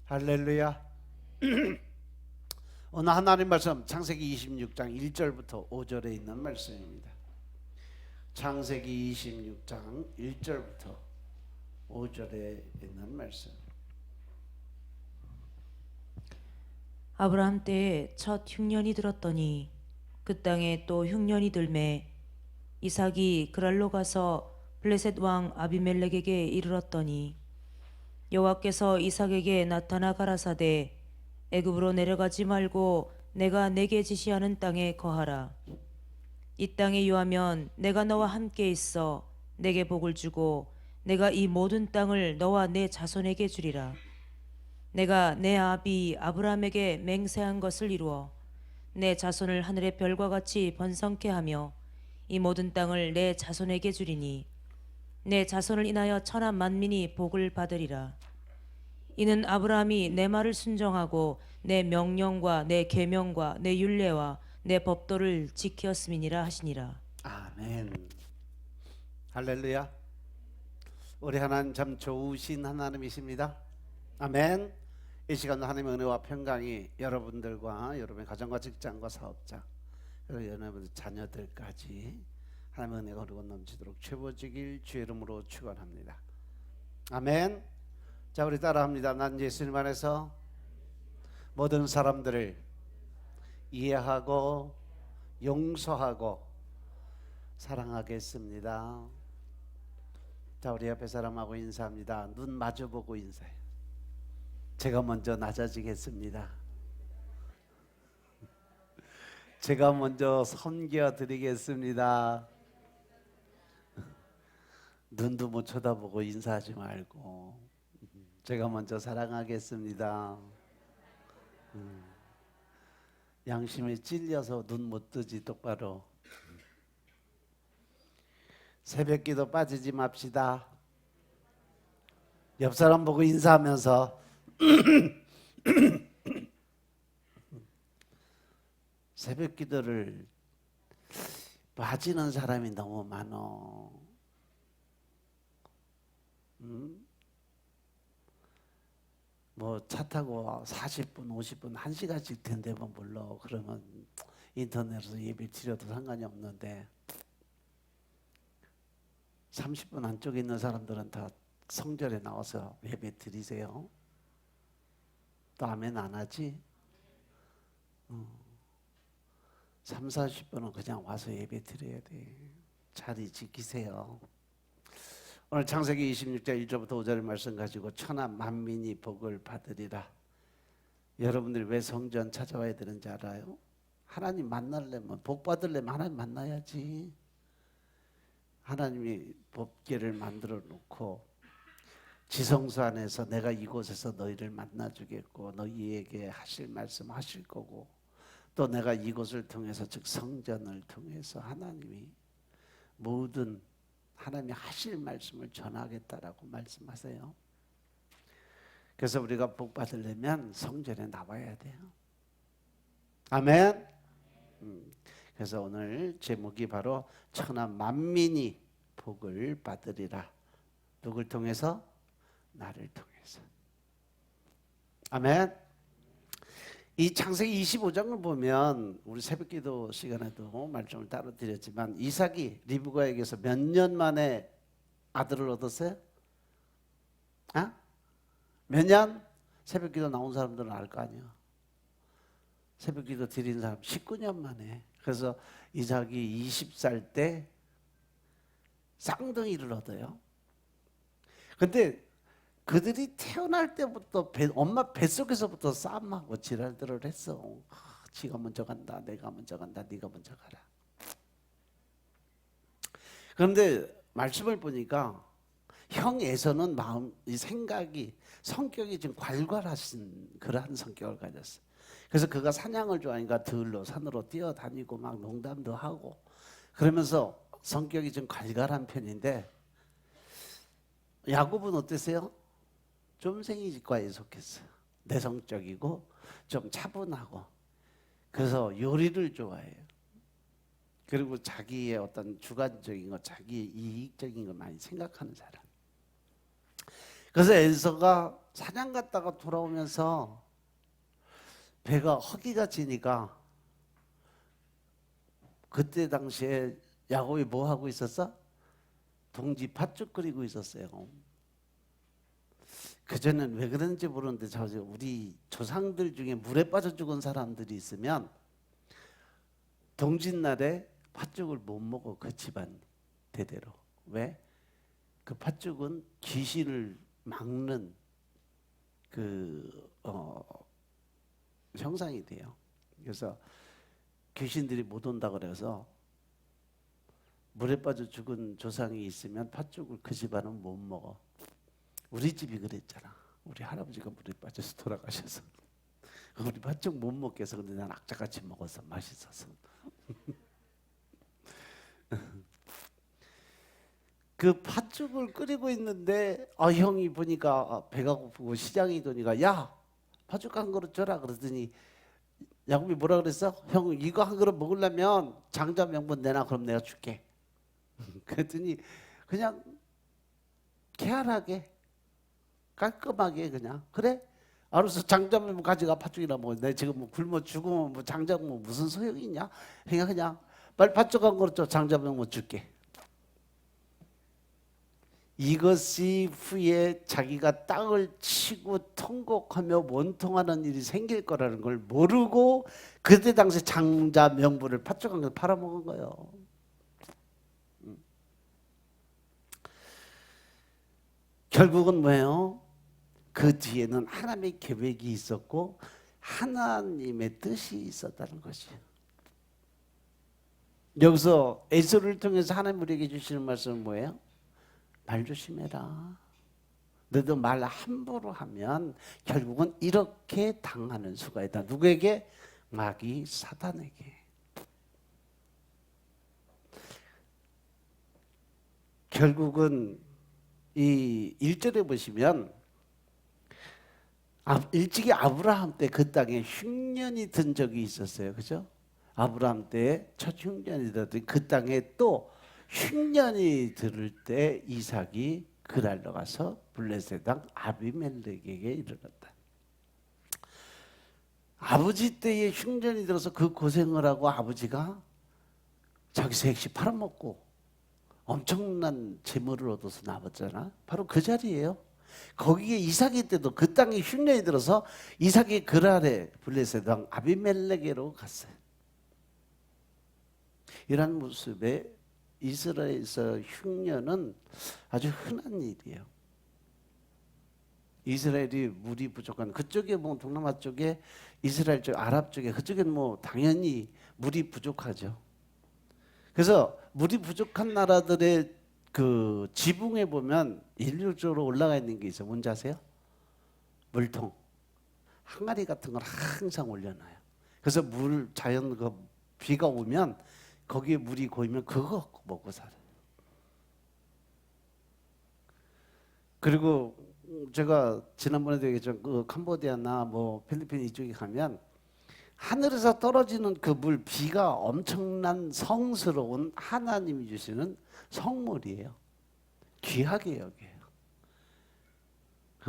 할렐루야. 오늘 하나님 말씀 창세기 26장 1절부터 5절에 있는 말씀입니다. 창세기 26장 1절부터 5절에 있는 말씀. 아브라함 때에 첫 흉년이 들었더니 그 땅에 또 흉년이 들매 이삭이 그랄로 가서 블레셋 왕 아비멜렉에게 이르렀더니 여호와께서 이삭에게 나타나 가라사대 애굽으로 내려가지 말고 내가 내게 지시하는 땅에 거하라. 이 땅에 유하면 내가 너와 함께 있어 내게 복을 주고 내가 이 모든 땅을 너와 내 자손에게 주리라. 내가 내 아비 아브라함에게 맹세한 것을 이루어 내 자손을 하늘의 별과 같이 번성케 하며 이 모든 땅을 내 자손에게 주리니 내 자손을 인하여 천하 만민이 복을 받으리라. 이는 아브라함이 내 말을 순종하고 내 명령과 내 계명과 내 율례와 내 법도를 지켰음이니라 하시니라. 아멘. 할렐루야. 우리 하나님 참 좋으신 하나님이십니다. 아멘. 이 시간도 하나님의 은혜와 평강이 여러분들과 여러분의 가정과 직장과 사업자 그리고 여러분의 자녀들까지 하나님의 은혜가 흐르고 넘치도록 채워지길 주의 이름으로 축원합니다. 아멘. 자, 우리 따라합니다. 난 예수님 안에서 모든 사람들을 이해하고 용서하고 사랑하겠습니다. 자, 우리 옆에 사람하고 인사합니다. 눈 마주보고 인사해요. 제가 먼저 낮아지겠습니다. 제가 먼저 섬겨드리겠습니다. 눈도 못 쳐다보고 인사하지 말고 제가 먼저 사랑하겠습니다. 양심에 찔려서 눈 못 뜨지 똑바로. 새벽기도 빠지지 맙시다. 옆 사람 보고 인사하면서 새벽기도를 빠지는 사람이 너무 많어. 뭐 차 타고 40분, 50분, 1시간씩 된다면 몰라. 그러면 인터넷으로 예배 드려도 상관이 없는데 30분 안쪽에 있는 사람들은 다 성전에 나와서 예배 드리세요. 또 아멘 안 하지? 3, 40분은 그냥 와서 예배 드려야 돼. 자리 지키세요. 오늘 창세기 26장 1절부터 5절의 말씀 가지고 천하 만민이 복을 받으리라. 여러분들이 왜 성전 찾아와야 되는지 알아요? 하나님 만나려면, 복 받으려면 하나님 만나야지. 하나님이 법궤를 만들어 놓고 지성소 안에서 내가 이곳에서 너희를 만나주겠고 너희에게 하실 말씀 하실 거고 또 내가 이곳을 통해서 즉 성전을 통해서 하나님이 모든 하나님이 하실 말씀을 전하겠다라고 말씀하세요. 그래서 우리가 복 받으려면 성전에 나와야 돼요. 아멘. 그래서 오늘 제목이 바로 천하 만민이 복을 받으리라. 누굴 통해서? 나를 통해서. 아멘. 이 창세기 25장을 보면 우리 새벽기도 시간에도 말씀을 따로 드렸지만 이삭이 리브가에게서 몇 년 만에 아들을 얻었어요? 몇 년? 새벽기도 나온 사람들은 알 거 아니야. 새벽기도 드린 사람 19년 만에. 그래서 이삭이 20살 때 쌍둥이를 얻어요. 근데 그들이 태어날 때부터 엄마 뱃속에서부터 싸움하고 지랄들을 했어. 지가 먼저 간다, 내가 먼저 간다, 네가 먼저 가라. 그런데 말씀을 보니까 형 에서는 마음, 이 생각이, 성격이 좀 괄괄하신 그러한 성격을 가졌어. 그래서 그가 사냥을 좋아하니까 들로 산으로 뛰어다니고 막 농담도 하고 그러면서 성격이 좀 괄괄한 편인데 야곱은 어땠어요? 좀 생이과에 속했어요. 내성적이고 좀 차분하고 그래서 요리를 좋아해요. 그리고 자기의 어떤 주관적인 것, 자기의 이익적인 걸 많이 생각하는 사람. 그래서 에서가 사냥 갔다가 돌아오면서 배가 허기가 지니까 그때 당시에 야곱이 뭐 하고 있었어? 동지 팥죽 끓이고 있었어요. 그전엔 왜 그런지 모르는데 우리 조상들 중에 물에 빠져 죽은 사람들이 있으면 동짓날에 팥죽을 못 먹어, 그 집안 대대로. 왜? 그 팥죽은 귀신을 막는 그 형상이 돼요. 그래서 귀신들이 못 온다 그래서 물에 빠져 죽은 조상이 있으면 팥죽을 그 집안은 못 먹어. 우리 집이 그랬잖아. 우리 할아버지가 물에 빠져서 돌아가셔서 우리 팥죽 못 먹게 해서 근데 난 악착같이 먹어서 맛있어서. 그 팥죽을 끓이고 있는데 형이 보니까 배가 고프고 시장이 도니까 야 팥죽 한 그릇 줘라 그러더니 야곱이 뭐라 그랬어? 형 이거 한 그릇 먹으려면 장자 명분 내놔. 그럼 내가 줄게. 그랬더니 그냥 쾌활하게 깔끔하게 그냥 그래 알아서 장자 명분 가져가 팥죽이나 먹어. 내 지금 뭐 굶어 죽으면 뭐 장자 뭐 무슨 소용이 있냐? 그냥 빨리 팥죽 한 그릇 줘. 장자 명분 줄게. 이것이 후에 자기가 땅을 치고 통곡하며 원통하는 일이 생길 거라는 걸 모르고 그때 당시 장자 명분을 팥죽한 걸 팔아먹은 거예요. 결국은 뭐예요? 그 뒤에는 하나님의 계획이 있었고 하나님의 뜻이 있었다는 것이에요. 여기서 에서를 통해서 하나님 우리에게 주시는 말씀은 뭐예요? 말 조심해라. 너도 말 함부로 하면 결국은 이렇게 당하는 수가 있다. 누구에게? 마귀 사단에게. 결국은 이 1절에 보시면 일찍이 아브라함 때 그 땅에 흉년이 든 적이 있었어요. 그죠? 아브라함 때 첫 흉년이 들었더니 그 땅에 또 흉년이 들을 때 이삭이 그랄로 가서 블레셋 왕 아비멜렉에게 이르렀다. 아버지 때에 흉년이 들어서 그 고생을 하고 아버지가 자기 색시 팔아먹고 엄청난 재물을 얻어서 남았잖아. 바로 그 자리예요. 거기에 이삭이 때도 그 땅에 흉년이 들어서 이삭이 그랄에 블레셋 왕 아비멜렉에로 갔어요. 이런 모습에 이스라엘에서 흉년은 아주 흔한 일이에요. 이스라엘이 물이 부족한 그쪽에 뭐 동남아 쪽에 이스라엘 쪽 아랍 쪽에 그쪽에는 뭐 당연히 물이 부족하죠. 그래서 물이 부족한 나라들의 그 지붕에 보면 일률적으로 올라가 있는 게 있어요. 뭔지 아세요? 물통, 항아리 같은 걸 항상 올려놔요. 그래서 물 자연 그 비가 오면 거기에 물이 고이면 그거 먹고 살아요. 그리고 제가 지난번에도 얘기했지만 그 캄보디아나 뭐 필리핀 이쪽에 가면 하늘에서 떨어지는 그 물, 비가 엄청난 성스러운 하나님이 주시는 성물이에요. 귀하게 여겨요.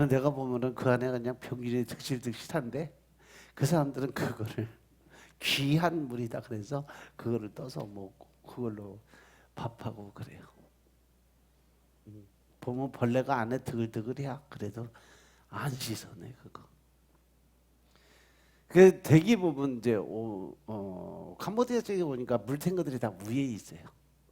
내가 보면은 그 안에 그냥 평균이 득실득실한데 그 사람들은 그거를 귀한 물이다 그래서 그거를 떠서 먹고 그걸로 밥하고 그래요. 보면 벌레가 안에 드글드글이야. 그래도 안 씻어내 그거. 그 대기 부분 이제 캄보디아 쪽에 보니까 물탱크들이 다 위에 있어요.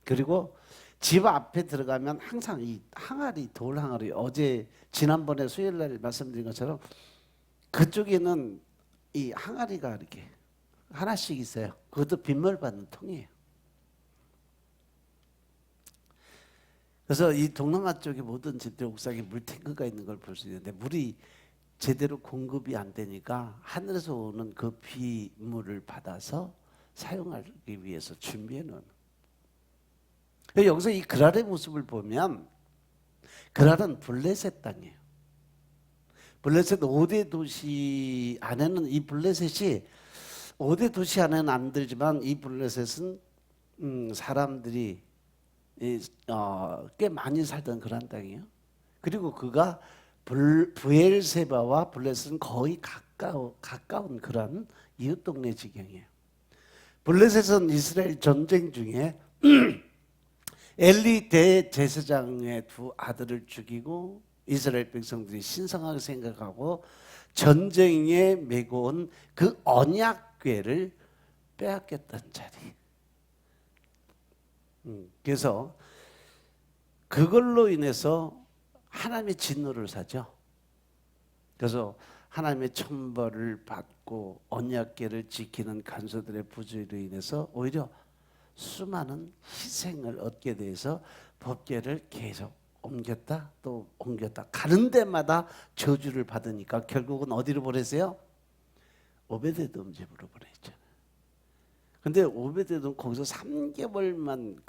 그리고 집 앞에 들어가면 항상 이 항아리, 돌 항아리, 어제 지난번에 수요일 날 말씀드린 것처럼 그쪽에는 이 항아리가 이렇게 하나씩 있어요. 그것도 빗물 받는 통이에요. 그래서 이 동남아 쪽에 모든 집들 옥상에 물탱크가 있는 걸 볼 수 있는데 물이 제대로 공급이 안 되니까 하늘에서 오는 그 비물을 받아서 사용하기 위해서 준비해 놓은. 여기서 이 그랄의 모습을 보면 그랄은 블레셋 땅이에요. 블레셋 5대 도시 안에는 이 블레셋이 5대 도시 안에는 안 들지만 이 블레셋은 사람들이 꽤 많이 살던 그런 땅이에요. 그리고 그가 브엘세바와 블레셋은 거의 가까운 그런 이웃 동네 지경이에요. 블레셋은 이스라엘 전쟁 중에 엘리 대제사장의 두 아들을 죽이고 이스라엘 백성들이 신성하게 생각하고 전쟁에 메고 온 그 언약궤를 빼앗겼던 자리. 그래서 그걸로 인해서 하나님의 진노를 사죠. 그래서 하나님의 천벌을 받고 언약궤를 지키는 간수들의 부주의로 인해서 오히려 수많은 희생을 얻게 돼서 법궤를 계속 옮겼다 또 옮겼다 가는 데마다 저주를 받으니까 결국은 어디로 보내세요? 오베데돔 집으로 보냈잖아요. 근데 오베데돔 거기서 3개월만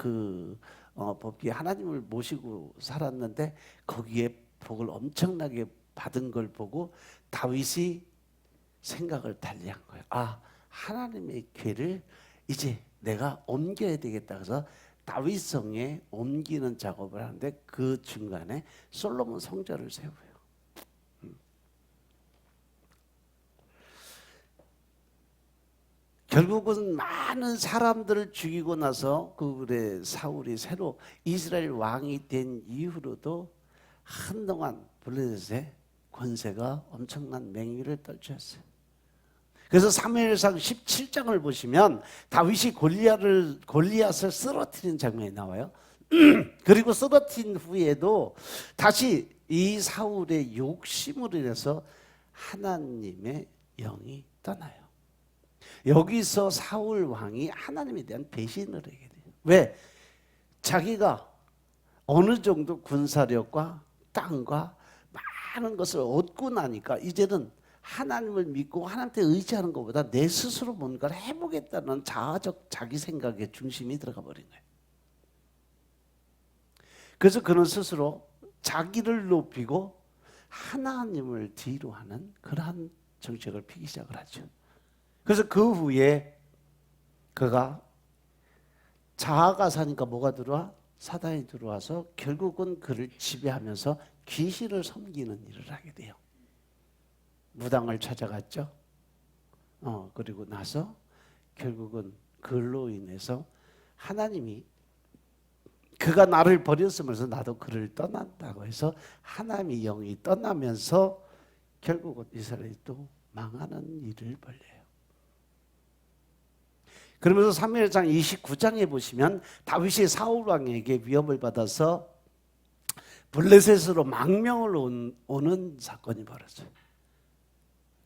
법궤 하나님을 모시고 살았는데 거기에 복을 엄청나게 받은 걸 보고 다윗이 생각을 달리한 거예요. 아, 하나님의 궤를 이제 내가 옮겨야 되겠다. 그래서 다윗 성에 옮기는 작업을 하는데 그 중간에 솔로몬 성전을 세워요. 결국은 많은 사람들을 죽이고 나서 그의 사울이 새로 이스라엘 왕이 된 이후로도 한동안 블레셋의 권세가 엄청난 맹위를 떨쳤어요. 그래서 사무엘상 17장을 보시면 다윗이 골리앗을 쓰러뜨리는 장면이 나와요. 그리고 쓰러뜨린 후에도 다시 이 사울의 욕심으로 인해서 하나님의 영이 떠나요. 여기서 사울 왕이 하나님에 대한 배신을 하게 돼요. 왜? 자기가 어느 정도 군사력과 땅과 많은 것을 얻고 나니까 이제는 하나님을 믿고 하나님께 의지하는 것보다 내 스스로 뭔가를 해보겠다는 자아적 자기 생각에 중심이 들어가 버린 거예요. 그래서 그는 스스로 자기를 높이고 하나님을 뒤로 하는 그러한 정책을 피기 시작을 하죠. 그래서 그 후에 그가 자아가 사니까 뭐가 들어와? 사단이 들어와서 결국은 그를 지배하면서 귀신을 섬기는 일을 하게 돼요. 무당을 찾아갔죠. 그리고 나서 결국은 그로 인해서 하나님이 그가 나를 버렸으면서 나도 그를 떠난다고 해서 하나님의 영이 떠나면서 결국은 이스라엘이 또 망하는 일을 벌려요. 그러면서 사무엘상 29장에 보시면 다윗이 사울 왕에게 위협을 받아서 블레셋으로 망명을 오는 사건이 벌어져요.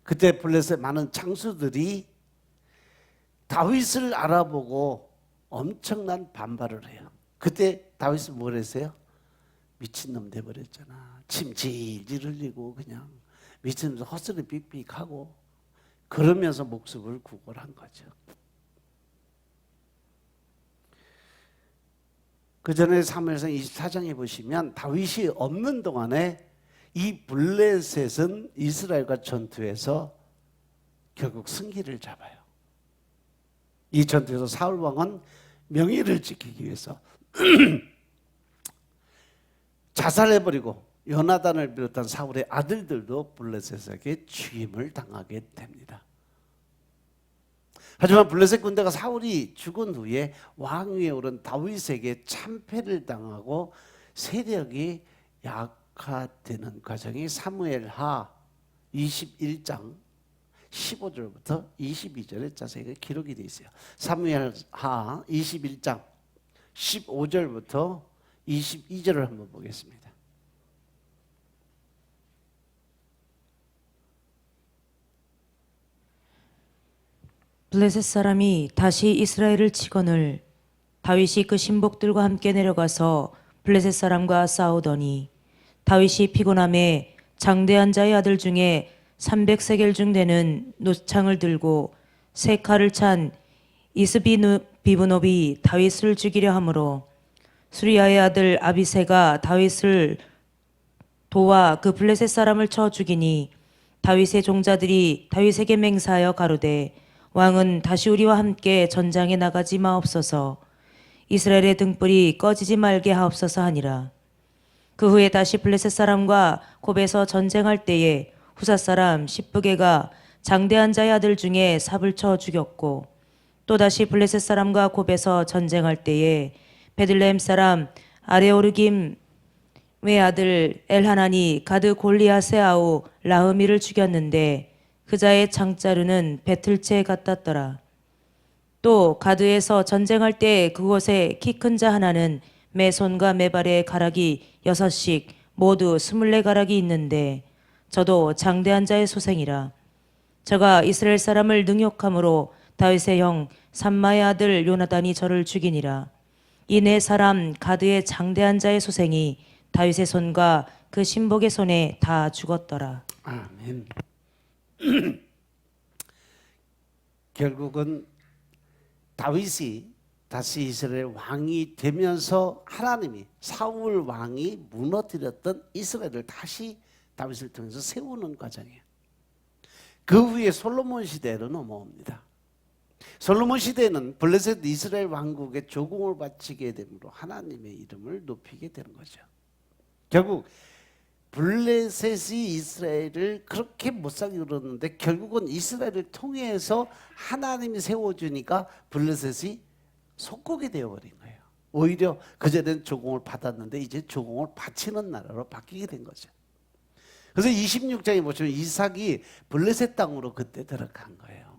그때 블레셋 많은 장수들이 다윗을 알아보고 엄청난 반발을 해요. 그때 다윗은 뭘 했어요? 미친놈 돼버렸잖아. 침 질질 흘리고 그냥 미친놈 헛소리 삑삑하고 그러면서 목숨을 구걸한 거죠. 그 전에 사무엘상 24장에 보시면 다윗이 없는 동안에 이 블레셋은 이스라엘과 전투에서 결국 승기를 잡아요. 이 전투에서 사울 왕은 명예를 지키기 위해서 자살해버리고 요나단을 비롯한 사울의 아들들도 블레셋에게 죽임을 당하게 됩니다. 하지만 블레셋 군대가 사울이 죽은 후에 왕위에 오른 다윗에게 참패를 당하고 세력이 약화되는 과정이 사무엘하 21장 15절부터 22절에 자세히 기록이 되어 있어요. 사무엘하 21장 15절부터 22절을 한번 보겠습니다. 블레셋 사람이 다시 이스라엘을 치거늘 다윗이 그 신복들과 함께 내려가서 블레셋 사람과 싸우더니 다윗이 피곤함에 장대한 자의 아들 중에 300세겔 중 되는 노창을 들고 세 칼을 찬 이스비브노비 다윗을 죽이려 하므로 수리야의 아들 아비새가 다윗을 도와 그 블레셋 사람을 쳐 죽이니 다윗의 종자들이 다윗에게 맹세하여 가로되 왕은 다시 우리와 함께 전장에 나가지 마옵소서 이스라엘의 등불이 꺼지지 말게 하옵소서 하니라. 그 후에 다시 블레셋 사람과 곱에서 전쟁할 때에 후사 사람 십부게가 장대한 자의 아들 중에 삽을 쳐 죽였고, 또다시 블레셋 사람과 곱에서 전쟁할 때에 베들레헴 사람 아레오르김 의 아들 엘하나니 가드 골리앗의 아우 라흐미를 죽였는데 그 자의 창자루는 배틀채에 같았더라. 또 가드에서 전쟁할 때 그곳에 키 큰 자 하나는 매 손과 매 발에 가락이 6씩 모두 24가락이 있는데 저도 장대한 자의 소생이라. 저가 이스라엘 사람을 능욕함으로 다윗의 형 삼마의 아들 요나단이 저를 죽이니라. 이 네 사람 가드의 장대한 자의 소생이 다윗의 손과 그 신복의 손에 다 죽었더라. 아멘. 결국은 다윗이 다시 이스라엘 왕이 되면서 하나님이 사울 왕이 무너뜨렸던 이스라엘을 다시 다윗을 통해서 세우는 과정이에요. 그 후에 솔로몬 시대로 넘어옵니다. 솔로몬 시대는 블레셋 이스라엘 왕국의 조공을 바치게 되므로 하나님의 이름을 높이게 되는 거죠. 결국 블레셋이 이스라엘을 그렇게 못살게 그러는데 결국은 이스라엘을 통해서 하나님이 세워주니까 블레셋이 속국이 되어버린 거예요. 오히려 그전에는 조공을 받았는데 이제 조공을 바치는 나라로 바뀌게 된 거죠. 그래서 26장에 보시면 이삭이 블레셋 땅으로 그때 들어간 거예요.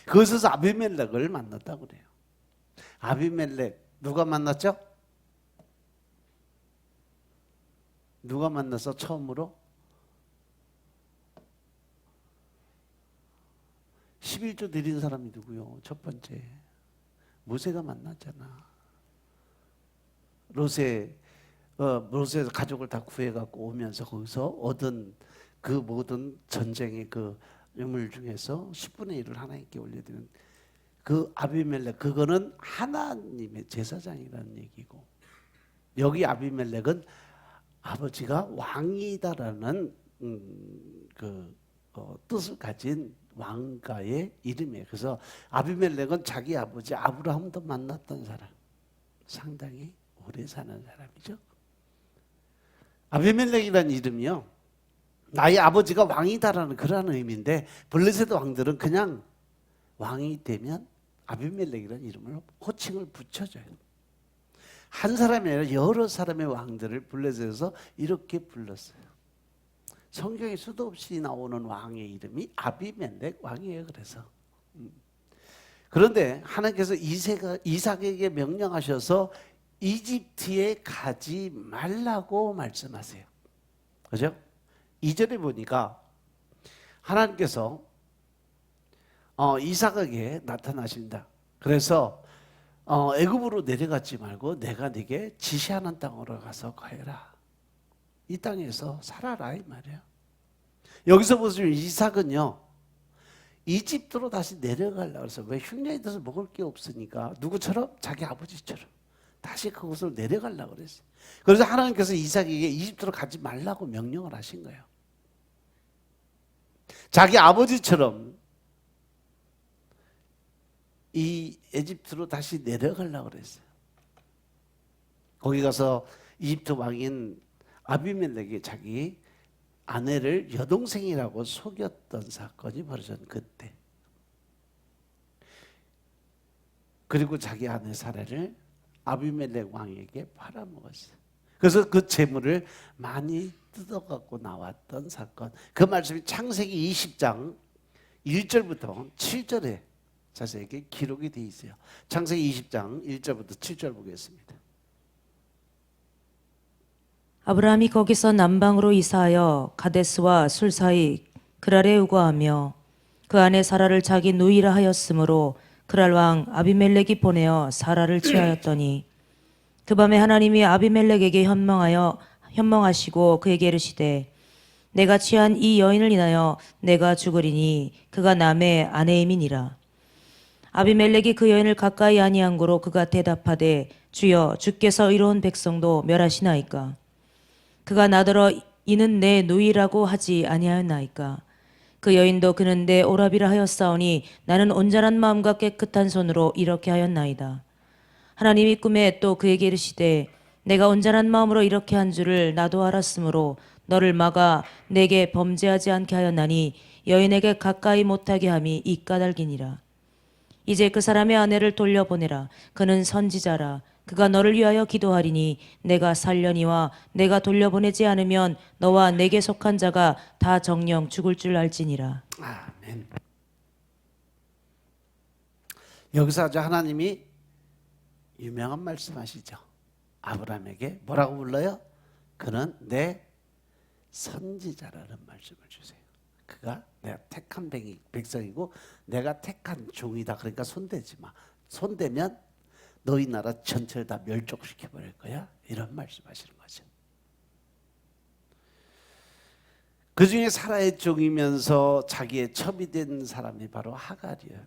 그것에서 아비멜렉을 만났다고 그래요. 아비멜렉 누가 만났죠? 누가 만나서 처음으로 11조 드린 사람이 누구요? 첫 번째 모세가 만났잖아. 모세 가족을 다 구해갖고 오면서 거기서 얻은 그 모든 전쟁의 그 유물 중에서 10분의 1을 하나님께 올려드리는 그 아비멜렉, 그거는 하나님의 제사장이라는 얘기고, 여기 아비멜렉은 아버지가 왕이다라는 뜻을 가진 왕가의 이름이에요. 그래서 아비멜렉은 자기 아버지 아브라함도 만났던 사람, 상당히 오래 사는 사람이죠. 아비멜렉이라는 이름이요, 나의 아버지가 왕이다라는 그런 의미인데 블레셋 왕들은 그냥 왕이 되면 아비멜렉이라는 이름을 호칭을 붙여줘요. 한 사람이 아니라 여러 사람의 왕들을 블레셋에서 이렇게 불렀어요. 성경에 수도 없이 나오는 왕의 이름이 아비멜렉 왕이에요. 그런데 하나님께서 이삭에게 명령하셔서 이집트에 가지 말라고 말씀하세요. 그죠? 2절에 보니까 하나님께서 이삭에게 나타나신다. 그래서 애굽으로 내려가지 말고 내가 네게 지시하는 땅으로 가서 거해라. 이 땅에서 살아라 이 말이에요. 여기서 보시면 이삭은요, 이집트로 다시 내려가려고 해서, 왜 흉년이 돼서 먹을 게 없으니까 누구처럼? 자기 아버지처럼 다시 그곳으로 내려가려고 그랬어요. 그래서 하나님께서 이삭에게 이집트로 가지 말라고 명령을 하신 거예요. 자기 아버지처럼 이 에집트로 다시 내려가려고 그랬어요. 거기 가서 이집트 왕인 아비멜렉이 자기 아내를 여동생이라고 속였던 사건이 벌어진 그때. 그리고 자기 아내 사라를 아비멜렉 왕에게 팔아먹었어요. 그래서 그 재물을 많이 뜯어갖고 나왔던 사건. 그 말씀이 창세기 20장 1절부터 7절에 자세히 기록이 되어 있어요. 창세기 20장 1절부터 7절 보겠습니다. 아브라함이 거기서 남방으로 이사하여 가데스와 술 사이 그랄에 우거하며 그 안에 사라를 자기 누이라 하였으므로 그랄 왕 아비멜렉이 보내어 사라를 취하였더니 그 밤에 하나님이 아비멜렉에게 현몽하시고 그에게 이르시되 내가 취한 이 여인을 인하여 내가 죽으리니 그가 남의 아내임이니라. 아비멜렉이 그 여인을 가까이 아니한 고로 그가 대답하되 주여 주께서 이로운 백성도 멸하시나이까. 그가 나더러 이는 내 누이라고 하지 아니하였나이까. 그 여인도 그는 내 오라비라 하였사오니 나는 온전한 마음과 깨끗한 손으로 이렇게 하였나이다. 하나님이 꿈에 또 그에게 이르시되 내가 온전한 마음으로 이렇게 한 줄을 나도 알았으므로 너를 막아 내게 범죄하지 않게 하였나니 여인에게 가까이 못하게 함이 이 까닭이니라. 이제 그 사람의 아내를 돌려보내라. 그는 선지자라. 그가 너를 위하여 기도하리니 내가 살려니와 내가 돌려보내지 않으면 너와 내게 속한 자가 다 정령 죽을 줄 알지니라. 아멘. 여기서 아주 하나님이 유명한 말씀하시죠. 아브라함에게 뭐라고 불러요? 그는 내 선지자라는 말씀을 주세요. 그가 내가 택한 백성이고 내가 택한 종이다. 그러니까 손대지 마. 손대면 너희 나라 전체를 다 멸족시켜 버릴 거야. 이런 말씀하시는 거죠. 그 중에 사라의 종이면서 자기의 첩이 된 사람이 바로 하갈이에요.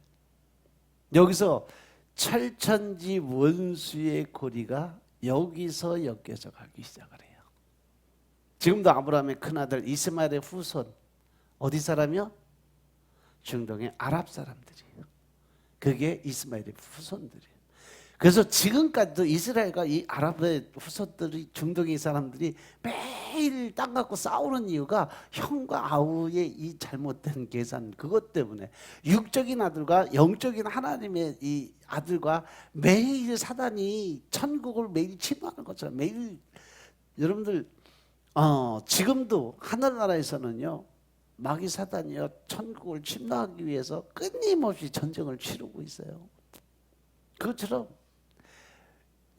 여기서 철천지 원수의 고리가 여기서 엮여져 가기 시작을 해요. 지금도 아브라함의 큰아들 이스마엘의 후손 어디 사람이요? 중동의 아랍 사람들이에요. 그게 이스마엘의 후손들이에요. 그래서 지금까지도 이스라엘과 이 아랍의 후손들이 중동의 사람들이 매일 땅 갖고 싸우는 이유가 형과 아우의 이 잘못된 계산 그것 때문에 육적인 아들과 영적인 하나님의 이 아들과 매일 사단이 천국을 매일 침노하는 것처럼 매일 여러분들 지금도 하늘나라에서는요 마귀 사단이요 천국을 침노하기 위해서 끊임없이 전쟁을 치르고 있어요. 그것처럼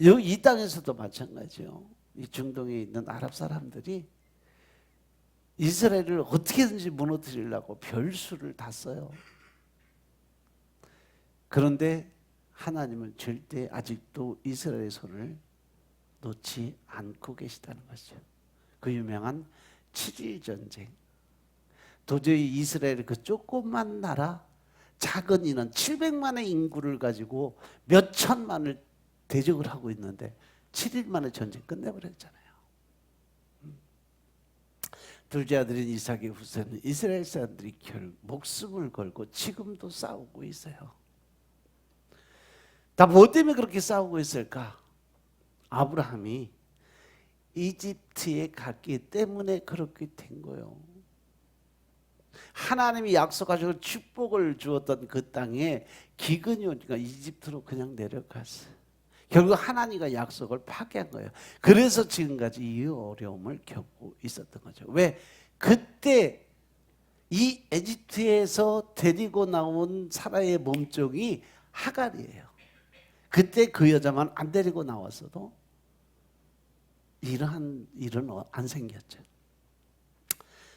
여기 이 땅에서도 마찬가지요. 이 중동에 있는 아랍 사람들이 이스라엘을 어떻게든지 무너뜨리려고 별수를 다 써요. 그런데 하나님은 절대 아직도 이스라엘의 손을 놓지 않고 계시다는 것이죠. 그 유명한 7일 전쟁. 도저히 이스라엘 그 조그만 나라 작은 인원 700만의 인구를 가지고 몇 천만을 대적을 하고 있는데 7일 만에 전쟁 끝내버렸잖아요. 둘째 아들인 이삭의 후손은 이스라엘 사람들이 목숨을 걸고 지금도 싸우고 있어요. 다 뭐 때문에 그렇게 싸우고 있을까? 아브라함이 이집트에 갔기 때문에 그렇게 된 거예요. 하나님이 약속하시고 축복을 주었던 그 땅에 기근이 오니까 이집트로 그냥 내려갔어요. 결국 하나님과 약속을 파괴한 거예요. 그래서 지금까지 이 어려움을 겪고 있었던 거죠. 왜? 그때 이 에집트에서 데리고 나온 사라의 몸종이 하갈이에요. 그때 그 여자만 안 데리고 나왔어도 이러한 일은 안 생겼죠.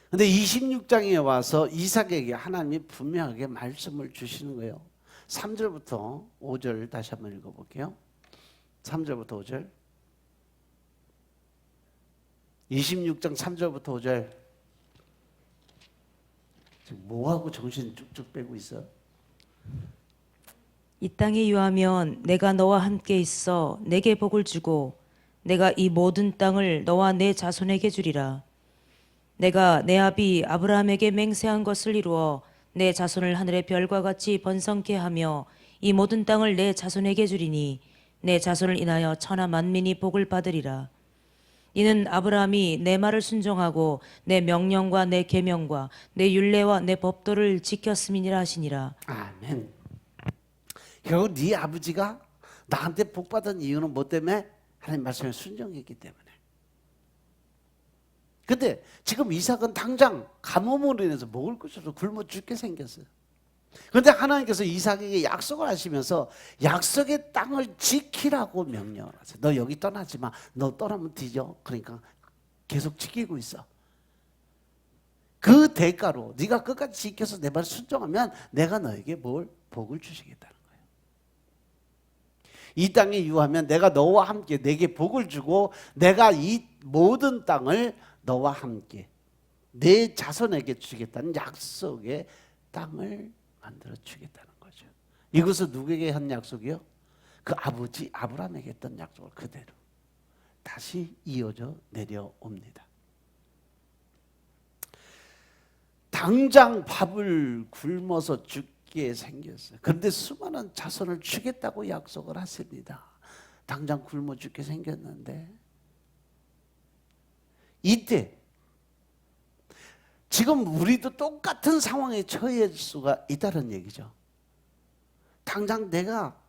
근데 26장에 와서 이삭에게 하나님이 분명하게 말씀을 주시는 거예요. 3절부터 5절 다시 한번 읽어볼게요. 3절부터 5절 26장 3절부터 5절 지금 뭐하고 정신 쭉쭉 빼고 있어? 이 땅에 유하면 내가 너와 함께 있어 내게 복을 주고 내가 이 모든 땅을 너와 내 자손에게 주리라. 내가 내 아비 아브라함에게 맹세한 것을 이루어 내 자손을 하늘의 별과 같이 번성케 하며 이 모든 땅을 내 자손에게 주리니 내 자손을 인하여 천하 만민이 복을 받으리라. 이는 아브라함이 내 말을 순종하고 내 명령과 내 계명과 내 율례와 내 법도를 지켰음이니라 하시니라. 아멘. 결국 네 아버지가 나한테 복 받은 이유는 뭐 때문에? 하나님 말씀에 순종했기 때문에. 근데 지금 이삭은 당장 가뭄으로 인해서 먹을 것이 없어 굶어 죽게 생겼어요. 그런데 하나님께서 이삭에게 약속을 하시면서 약속의 땅을 지키라고 명령을 하세요. 너 여기 떠나지 마. 너 떠나면 뒤져. 그러니까 계속 지키고 있어. 그 대가로 네가 끝까지 지켜서 내 말 순종하면 내가 너에게 뭘 복을 주시겠다는 거예요. 이 땅에 유하면 내가 너와 함께 내게 복을 주고 내가 이 모든 땅을 너와 함께 내 자손에게 주겠다는 약속의 땅을 만들어 주겠다는 거죠. 이것은 누구에게 한 약속이요? 그 아버지 아브라함에게 했던 약속을 그대로 다시 이어져 내려옵니다. 당장 밥을 굶어서 죽게 생겼어요. 그런데 수많은 자손을 주겠다고 약속을 하십니다. 당장 굶어 죽게 생겼는데 이때 지금 우리도 똑같은 상황에 처할 수가 있다는 얘기죠. 당장 내가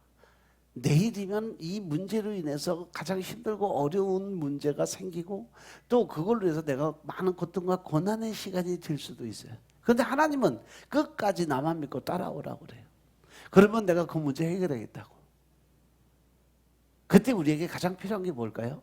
내일이면 이 문제로 인해서 가장 힘들고 어려운 문제가 생기고 또 그걸로 해서 내가 많은 고통과 고난의 시간이 들 수도 있어요. 그런데 하나님은 끝까지 나만 믿고 따라오라고 그래요. 그러면 내가 그 문제 해결하겠다고. 그때 우리에게 가장 필요한 게 뭘까요?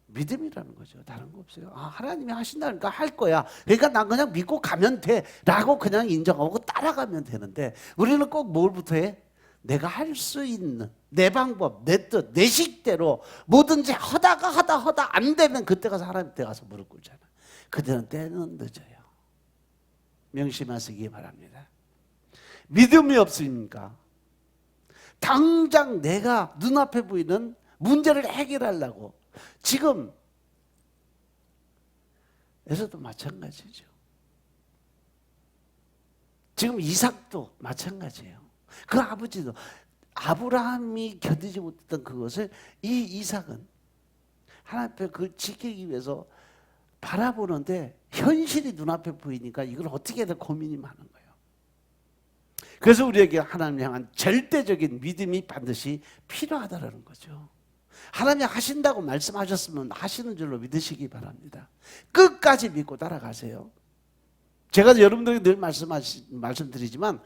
믿음이라는 거죠. 다른 거 없어요. 아, 하나님이 하신다니까 할 거야. 그러니까 난 그냥 믿고 가면 돼 라고 그냥 인정하고 따라가면 되는데 우리는 꼭 뭘부터 해? 내가 할 수 있는 내 방법, 내 뜻, 내 식대로 뭐든지 하다 안 되면 그때 가서 하나님께 가서 무릎 꿇잖아. 그때는 때는 늦어요. 명심하시기 바랍니다. 믿음이 없으니까 당장 내가 눈앞에 보이는 문제를 해결하려고 지금 에서도 마찬가지죠. 지금 이삭도 마찬가지예요. 그 아버지도 아브라함이 견디지 못했던 그것을 이 이삭은 하나님 앞에 그걸 지키기 위해서 바라보는데 현실이 눈앞에 보이니까 이걸 어떻게 해야 될 고민이 많은 거예요. 그래서 우리에게 하나님을 향한 절대적인 믿음이 반드시 필요하다는 거죠. 하나님 하신다고 말씀하셨으면 하시는 줄로 믿으시기 바랍니다. 끝까지 믿고 따라가세요. 제가 여러분들에게 늘 말씀드리지만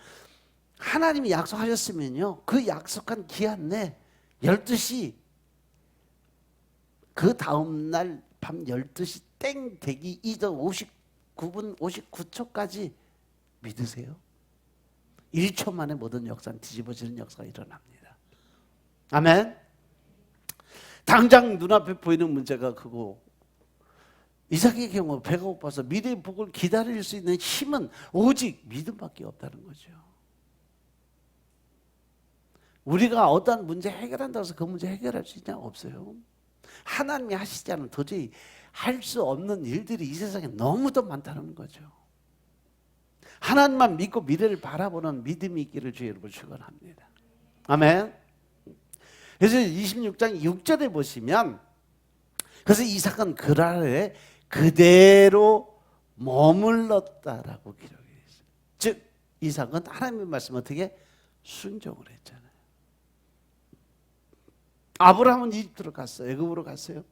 하나님이 약속하셨으면요 그 약속한 기한 내 12시 그 다음날 밤 12시 땡 되기 이전 59분 59초까지 믿으세요. 1초 만에 모든 역사는 뒤집어지는 역사가 일어납니다. 아멘. 당장 눈앞에 보이는 문제가 크고 이삭의 경우 배가 고파서 미래의 복을 기다릴 수 있는 힘은 오직 믿음밖에 없다는 거죠. 우리가 어떠한 문제 해결한다고 해서 그 문제 해결할 수 있냐? 없어요. 하나님이 하시지 않으면 도저히 할 수 없는 일들이 이 세상에 너무도 많다는 거죠. 하나님만 믿고 미래를 바라보는 믿음이 있기를 주의 이름으로 축원합니다. 아멘. 그래서 26장 6절에 보시면 그래서 이삭은 그랄에 그대로 머물렀다라고 기록이 있어요. 즉 이삭은 하나님의 말씀 어떻게 순종을 했잖아요. 아브라함은 이집트로 갔어요. 애굽으로 갔어요.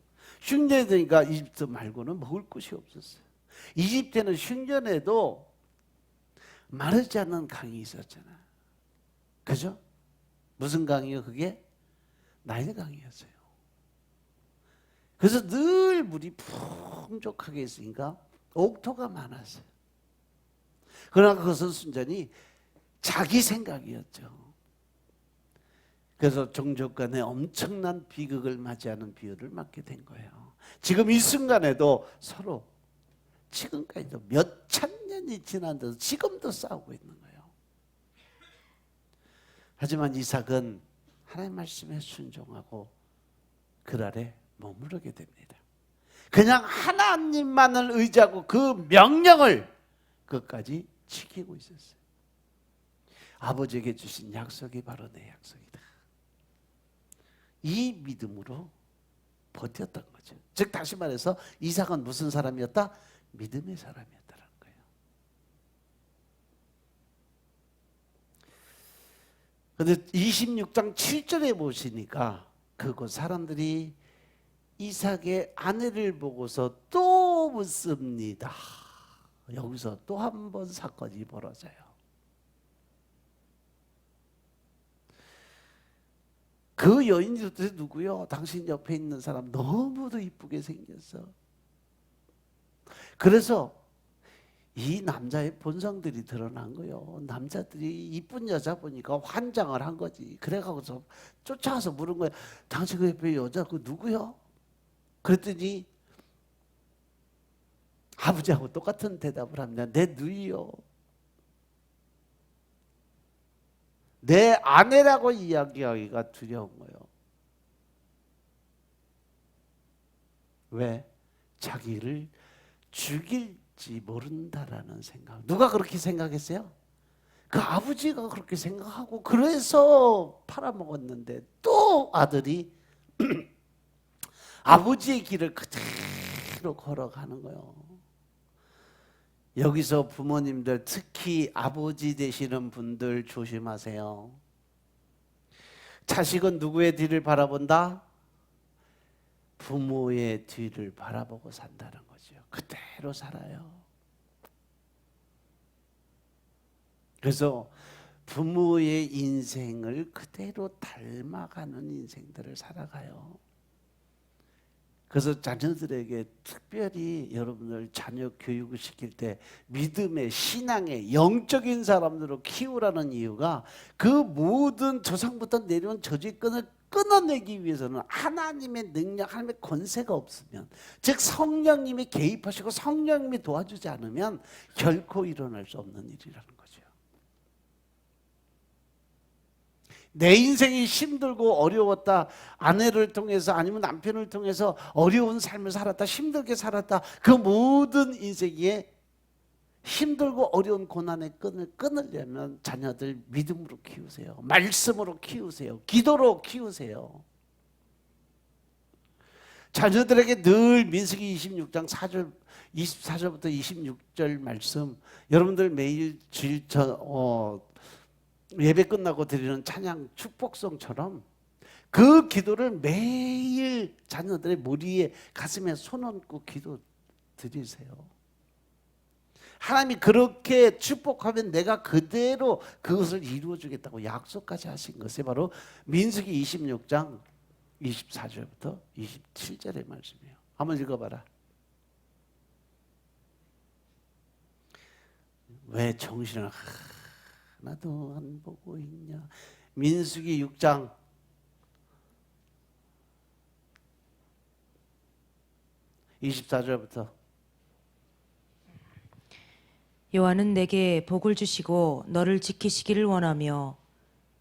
흉년이 되니까 이집트 말고는 먹을 곳이 없었어요. 이집트는 흉년에도 마르지 않는 강이 있었잖아요. 그죠? 무슨 강이요? 그게 나일 강이었어요. 그래서 늘 물이 풍족하게 있으니까 옥토가 많았어요. 그러나 그것은 순전히 자기 생각이었죠. 그래서 종족 간에 엄청난 비극을 맞이하는 비유를 맞게 된 거예요. 지금 이 순간에도 서로 지금까지도 몇 천 년이 지난데도 지금도 싸우고 있는 거예요. 하지만 이삭은 하나님 말씀에 순종하고 그랄에 머무르게 됩니다. 그냥 하나님만을 의지하고 그 명령을 끝까지 지키고 있었어요. 아버지에게 주신 약속이 바로 내 약속이다. 이 믿음으로 버텼던 거죠. 즉 다시 말해서 이삭은 무슨 사람이었다? 믿음의 사람이었다는 거예요. 그런데 26장 7절에 보시니까 그곳 사람들이 이삭의 아내를 보고서 또 묻습니다. 여기서 또 한 번 사건이 벌어져요. 그 여인이 도대체 누구요? 당신 옆에 있는 사람 너무도 이쁘게 생겼어. 그래서 이 남자의 본성들이 드러난 거예요. 남자들이 이쁜 여자 보니까 환장을 한 거지. 그래가지고 쫓아와서 물은 거예요. 당신 그 옆에 여자 그 누구요? 그랬더니 아버지하고 똑같은 대답을 합니다. 내 누이요. 내 아내라고 이야기하기가 두려운 거예요. 왜? 자기를 죽일지 모른다라는 생각. 누가 그렇게 생각했어요? 그 아버지가 그렇게 생각하고 그래서 팔아먹었는데 또 아들이 아버지의 길을 그대로 피로 걸어가는 거예요. 여기서 부모님들, 특히 아버지 되시는 분들 조심하세요. 자식은 누구의 뒤를 바라본다? 부모의 뒤를 바라보고 산다는 거죠. 그대로 살아요. 그래서 부모의 인생을 그대로 닮아가는 인생들을 살아가요. 그래서 자녀들에게 특별히 여러분들 자녀 교육을 시킬 때 믿음의, 신앙의, 영적인 사람들로 키우라는 이유가 그 모든 조상부터 내려온 저주권을 끊어내기 위해서는 하나님의 능력, 하나님의 권세가 없으면, 즉 성령님이 개입하시고 성령님이 도와주지 않으면 결코 일어날 수 없는 일이라는 거죠. 내 인생이 힘들고 어려웠다, 아내를 통해서 아니면 남편을 통해서 어려운 삶을 살았다, 힘들게 살았다, 그 모든 인생에 힘들고 어려운 고난의 끈을 끊으려면 자녀들 믿음으로 키우세요. 말씀으로 키우세요. 기도로 키우세요. 자녀들에게 늘 민수기 26장 4절, 24절부터 26절 말씀, 여러분들 매일 예배 끝나고 드리는 찬양 축복성처럼 그 기도를 매일 자녀들의 머리에, 가슴에 손 얹고 기도 드리세요. 하나님이 그렇게 축복하면 내가 그대로 그것을 이루어 주겠다고 약속까지 하신 것이 바로 민수기 26장 24절부터 27절의 말씀이에요. 한번 읽어봐라. 왜 정신을 하나도 안 보고 있냐? 민수기 6장 24절부터 여호와는 내게 복을 주시고 너를 지키시기를 원하며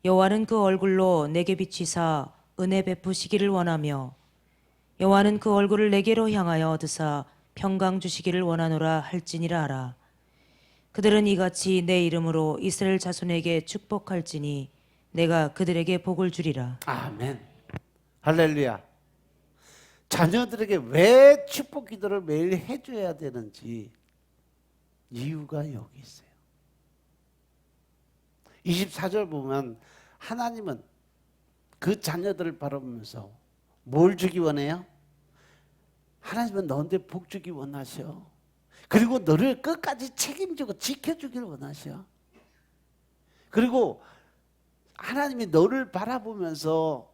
여호와는 그 얼굴로 내게 비치사 은혜 베푸시기를 원하며 여호와는 그 얼굴을 내게로 향하여 드사 평강 주시기를 원하노라 할지니라 하라. 그들은 이같이 내 이름으로 이스라엘 자손에게 축복할지니 내가 그들에게 복을 주리라. 아멘. 할렐루야. 자녀들에게 왜 축복 기도를 매일 해줘야 되는지 이유가 여기 있어요. 24절 보면 하나님은 그 자녀들을 바라보면서 뭘 주기 원해요? 하나님은 너한테 복 주기 원하셔. 그리고 너를 끝까지 책임지고 지켜주기를 원하셔. 그리고 하나님이 너를 바라보면서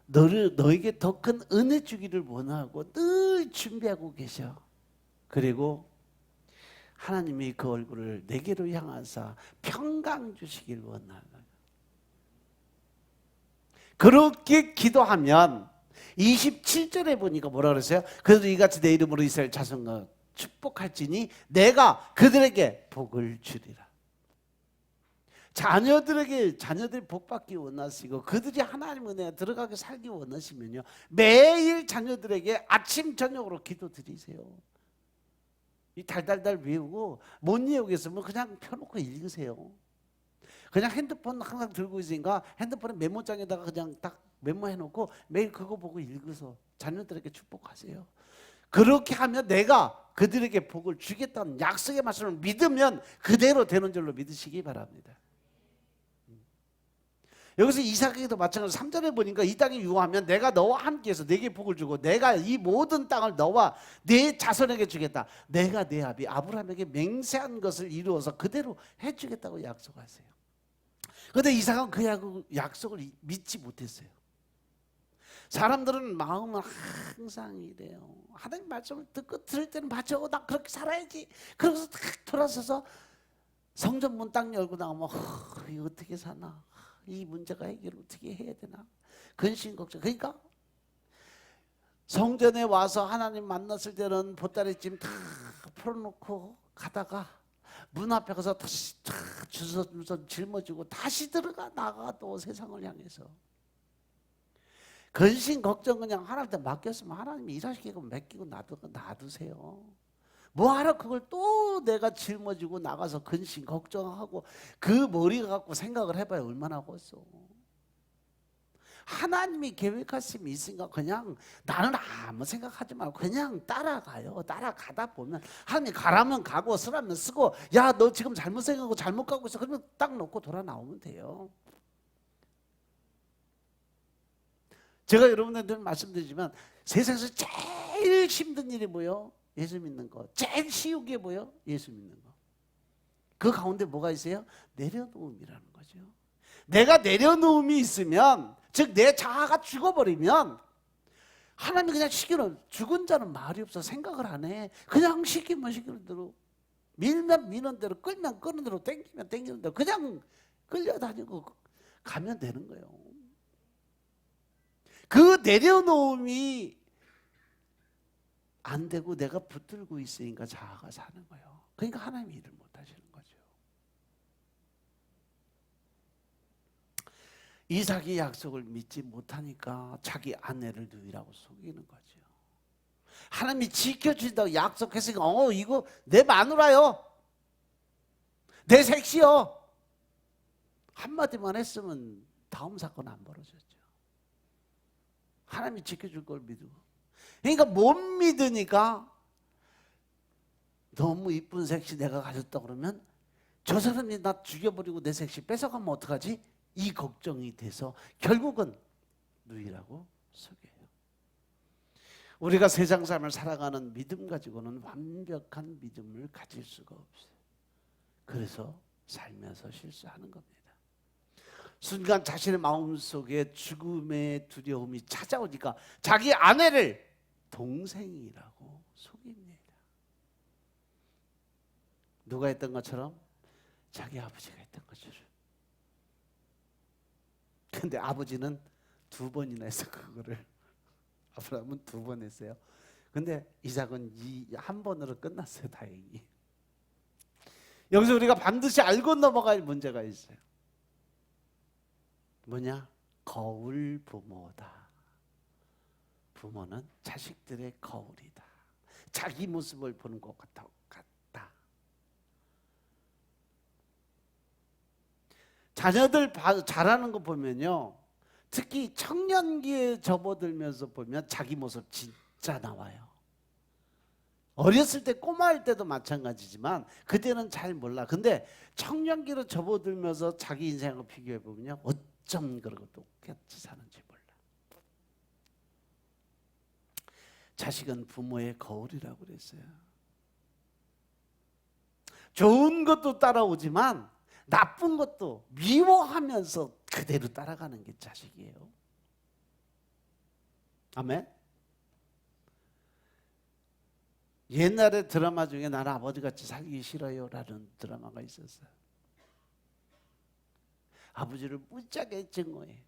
너에게 더 큰 은혜 주기를 원하고 늘 준비하고 계셔. 그리고 하나님이 그 얼굴을 내게로 향하사 평강 주시길 원하는. 그렇게 기도하면 27절에 보니까 뭐라 그랬어요? 그래도 이같이 내 이름으로 이스라엘 자손과 축복할지니 내가 그들에게 복을 주리라. 자녀들이 복 받기 원하시고 그들이 하나님 은혜에 들어가게 살기 원하시면요, 매일 자녀들에게 아침 저녁으로 기도 드리세요. 이 달달달 외우고 못 외우겠으면 그냥 펴놓고 읽으세요. 그냥 핸드폰 항상 들고 있으니까 핸드폰에 메모장에다가 그냥 딱 메모해놓고 매일 그거 보고 읽어서 자녀들에게 축복하세요. 그렇게 하면 내가 그들에게 복을 주겠다는 약속의 말씀을 믿으면 그대로 되는 줄로 믿으시기 바랍니다. 여기서 이삭에게도 마찬가지로 3절에 보니까 이 땅에 유하면 내가 너와 함께해서 내게 복을 주고 내가 이 모든 땅을 너와 내 자손에게 주겠다. 내가 내 아비 아브라함에게 맹세한 것을 이루어서 그대로 해주겠다고 약속하세요. 그런데 이삭은 그 약속을 믿지 못했어요. 사람들은 마음은 항상 이래요. 하나님 말씀을 듣고 들을 때는 맞아, 나 그렇게 살아야지. 그러고서 딱 돌아서서 성전문 딱 열고 나오면 이거 어떻게 사나, 이 문제가 해결 어떻게 해야 되나, 근심 걱정. 그러니까 성전에 와서 하나님 만났을 때는 보따리짐 다 풀어놓고 가다가 문 앞에 가서 다시 주섬주섬 짊어지고 다시 들어가 나가 또 세상을 향해서 근심 걱정 그냥 하나님한테 맡겼으면 하나님이 일하시고 맡기고 놔두세요. 뭐하러 그걸 또 내가 짊어지고 나가서 근심 걱정하고 그 머리가 갖고 생각을 해봐야 얼마나 하겠어. 하나님이 계획하심이 있으니까 그냥 나는 아무 생각하지 말고 그냥 따라가요. 따라가다 보면 하나님이 가라면 가고 쓰라면 쓰고, 야 너 지금 잘못 생각하고 잘못 가고 있어, 그러면 딱 놓고 돌아 나오면 돼요. 제가 여러분들한테 말씀드리지만 세상에서 제일 힘든 일이 뭐예요? 예수 믿는 거. 제일 쉬운 게 뭐예요? 예수 믿는 거. 그 가운데 뭐가 있어요? 내려놓음이라는 거죠. 내가 내려놓음이 있으면, 즉 내 자아가 죽어버리면 하나님이 그냥 시키는, 죽은 자는 말이 없어 생각을 안 해. 그냥 시키면 시키는 대로, 밀면 미는 대로, 끌면 끄는 대로, 땡기면 땡기는 대로 그냥 끌려다니고 가면 되는 거예요. 그 내려놓음이 안 되고 내가 붙들고 있으니까 자아가 사는 거예요. 그러니까 하나님이 일을 못 하시는 거죠. 이삭이 약속을 믿지 못하니까 자기 아내를 누이라고 속이는 거죠. 하나님이 지켜주신다고 약속했으니까 이거 내 마누라요, 내 색시요, 한마디만 했으면 다음 사건 안 벌어졌죠. 하나님이 지켜줄 걸 믿고, 그러니까 못 믿으니까 너무 이쁜 색시 내가 가졌다 그러면 저 사람이 나 죽여버리고 내 색시 뺏어가면 어떡하지? 이 걱정이 돼서 결국은 누이라고 속여요. 우리가 세상 삶을 살아가는 믿음 가지고는 완벽한 믿음을 가질 수가 없어요. 그래서 살면서 실수하는 겁니다. 순간 자신의 마음속에 죽음의 두려움이 찾아오니까 자기 아내를 동생이라고 속입니다. 누가 했던 것처럼? 자기 아버지가 했던 것처럼. 근데 아버지는 2번이나 했어. 그거를 아브라함은 2번 했어요. 근데 이삭은 1번으로 끝났어요. 다행히. 여기서 우리가 반드시 알고 넘어갈 문제가 있어요. 뭐냐? 거울 부모다. 부모는 자식들의 거울이다. 자기 모습을 보는 것 같다. 자녀들 잘하는 거 보면요, 특히 청년기에 접어들면서 보면 자기 모습 진짜 나와요. 어렸을 때 꼬마일 때도 마찬가지지만 그때는 잘 몰라. 근데 청년기로 접어들면서 자기 인생을 비교해 보면요, 어쩜 그러고 똑같이 사는지 몰라. 자식은 부모의 거울이라고 그랬어요. 좋은 것도 따라오지만 나쁜 것도 미워하면서 그대로 따라가는 게 자식이에요. 아멘. 옛날에 드라마 중에 나는 아버지같이 살기 싫어요 라는 드라마가 있었어요. 아버지를 무지하게 증오해.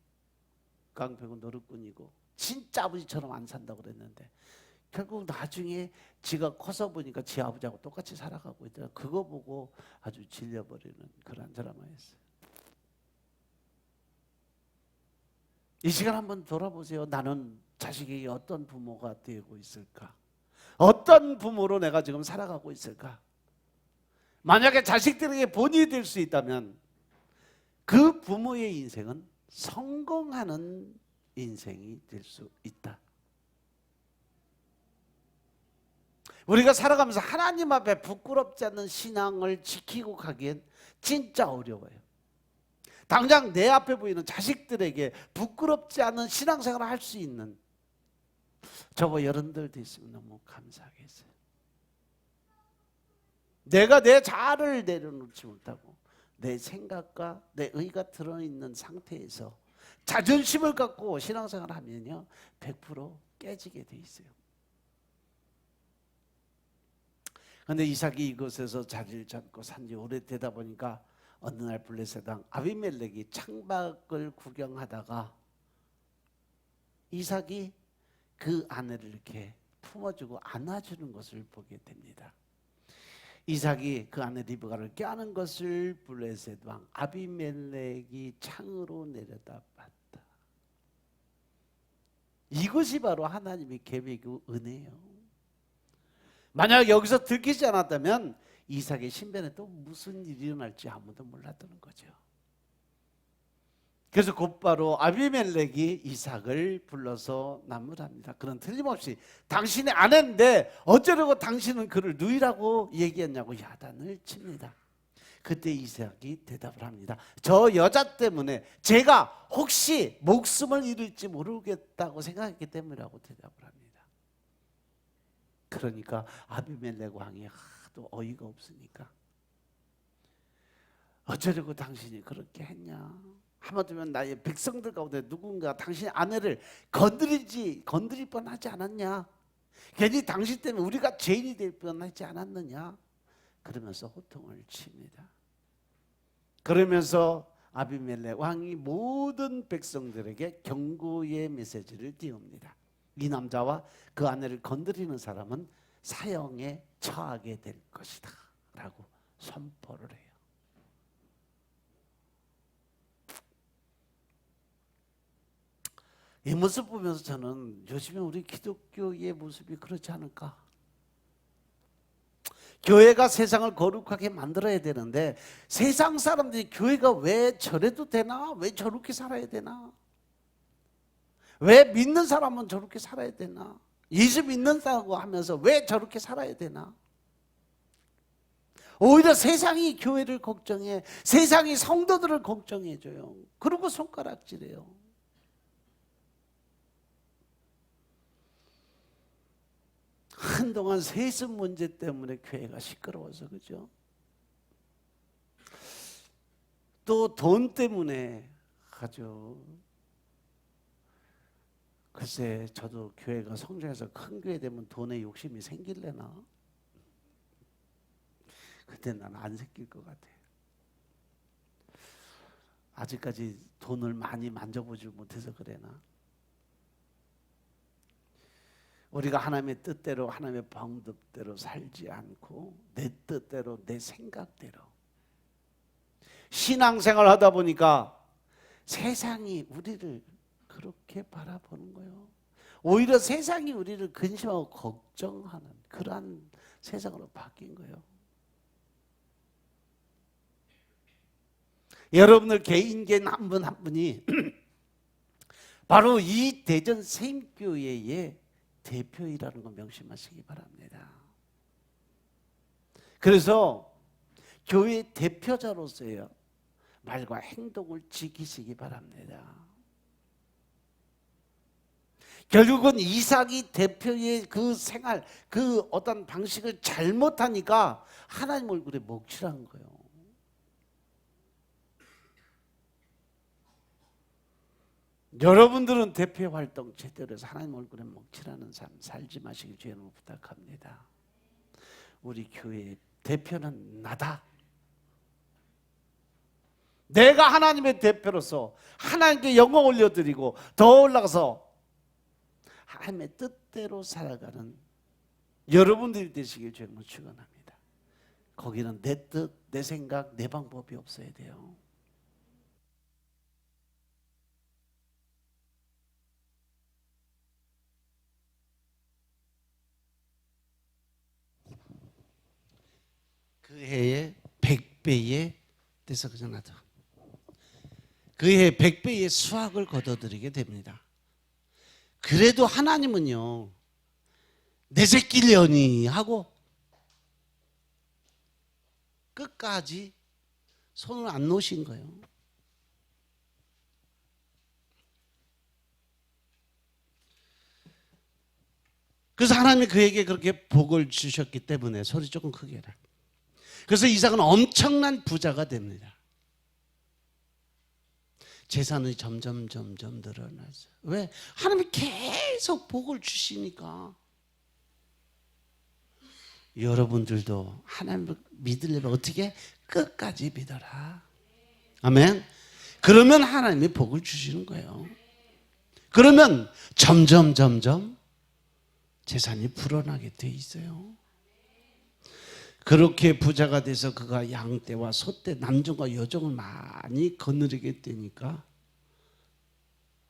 깡패고 노릇꾼이고 진짜 아버지처럼 안 산다고 그랬는데 결국 나중에 지가 커서 보니까 지 아버지하고 똑같이 살아가고 있더라. 그거 보고 아주 질려버리는 그런 드라마였어요. 이 시간 한번 돌아보세요. 나는 자식에게 어떤 부모가 되고 있을까? 어떤 부모로 내가 지금 살아가고 있을까? 만약에 자식들에게 본이 될 수 있다면 그 부모의 인생은 성공하는 인생이 될 수 있다. 우리가 살아가면서 하나님 앞에 부끄럽지 않는 신앙을 지키고 가기엔 진짜 어려워요. 당장 내 앞에 보이는 자식들에게 부끄럽지 않은 신앙생활을 할 수 있는 저와 여러분들도 있으면 너무 감사하겠어요. 내가 내 자아를 내려놓지 못하고 내 생각과 내 의가 들어있는 상태에서 자존심을 갖고 신앙생활을 하면요 100% 깨지게 돼 있어요. 그런데 이삭이 이곳에서 자리를 잡고 산지 오래되다 보니까 어느 날 블레셋 왕 아비멜렉이 창밖을 구경하다가 이삭이 그 아내를 이렇게 품어주고 안아주는 것을 보게 됩니다. 이삭이 그 아내 리브가를 껴안은 것을 블레셋 왕 아비멜렉이 창으로 내려다봤다. 이것이 바로 하나님의 계획이고 은혜예요. 만약 여기서 들키지 않았다면 이삭의 신변에 또 무슨 일이 일어날지 아무도 몰랐다는 거죠. 그래서 곧바로 아비멜렉이 이삭을 불러서 나무랍니다. 그는 틀림없이 당신의 아내인데 어쩌려고 당신은 그를 누이라고 얘기했냐고 야단을 칩니다. 그때 이삭이 대답을 합니다. 저 여자 때문에 제가 혹시 목숨을 잃을지 모르겠다고 생각했기 때문이라고 대답을 합니다. 그러니까 아비멜렉 왕이 하도 어이가 없으니까 어쩌려고 당신이 그렇게 했냐? 하마터면 나의 백성들 가운데 누군가 당신의 아내를 건드릴 뻔하지 않았냐? 괜히 당신 때문에 우리가 죄인이 될 뻔하지 않았느냐? 그러면서 호통을 칩니다. 그러면서 아비멜렉 왕이 모든 백성들에게 경고의 메시지를 띄웁니다. 이 남자와 그 아내를 건드리는 사람은 사형에 처하게 될 것이다 라고 선포를 해요. 이 모습 보면서 저는 요즘에 우리 기독교의 모습이 그렇지 않을까? 교회가 세상을 거룩하게 만들어야 되는데 세상 사람들이 교회가 왜 저래도 되나? 왜 저렇게 살아야 되나? 왜 믿는 사람은 저렇게 살아야 되나? 예수 믿는다고 하면서 왜 저렇게 살아야 되나? 오히려 세상이 교회를 걱정해, 세상이 성도들을 걱정해줘요. 그리고 손가락질해요. 한동안 세습 문제 때문에 교회가 시끄러워서 그죠? 또 돈 때문에 하죠. 글쎄 저도 교회가 성장해서 큰 교회 되면 돈에 욕심이 생길래나? 그때 난 안 생길 것 같아. 아직까지 돈을 많이 만져보지 못해서 그래나? 우리가 하나님의 뜻대로 하나님의 방법대로 살지 않고 내 뜻대로 내 생각대로 신앙생활 하다 보니까 세상이 우리를 그렇게 바라보는 거예요. 오히려 세상이 우리를 근심하고 걱정하는 그러한 세상으로 바뀐 거예요. 여러분들 개인 한 분 한 분이 바로 이 대전 세임교회의 대표이라는 거 명심하시기 바랍니다. 그래서 교회 대표자로서의 말과 행동을 지키시기 바랍니다. 결국은 이삭이 대표의 그 생활, 그 어떤 방식을 잘못하니까 하나님 얼굴에 먹칠한 거예요. 여러분들은 대표 활동 제대로 해서 하나님 얼굴에 먹칠하는 삶 살지 마시길 주님으로 부탁합니다. 우리 교회의 대표는 나다. 내가 하나님의 대표로서 하나님께 영광 올려드리고 더 올라가서 하나님의 뜻대로 살아가는 여러분들이 되시길 주님으로 축원합니다. 거기는 내 뜻, 내 생각, 내 방법이 없어야 돼요. 그 해에 100배의 대석전하다. 그 해에 100배의 수확을 거둬들이게 됩니다. 그래도 하나님은요, 내 새끼려니 하고 끝까지 손을 안 놓으신 거예요. 그래서 하나님이 그에게 그렇게 복을 주셨기 때문에 소리 조금 크게 해라. 그래서 이삭은 엄청난 부자가 됩니다. 재산이 점점 늘어나죠. 왜? 하나님이 계속 복을 주시니까. 여러분들도 하나님을 믿으려면 어떻게? 끝까지 믿어라. 아멘. 그러면 하나님이 복을 주시는 거예요. 그러면 점점 재산이 불어나게 돼 있어요. 그렇게 부자가 돼서 그가 양떼와 소떼, 남종과 여종을 많이 거느리게 되니까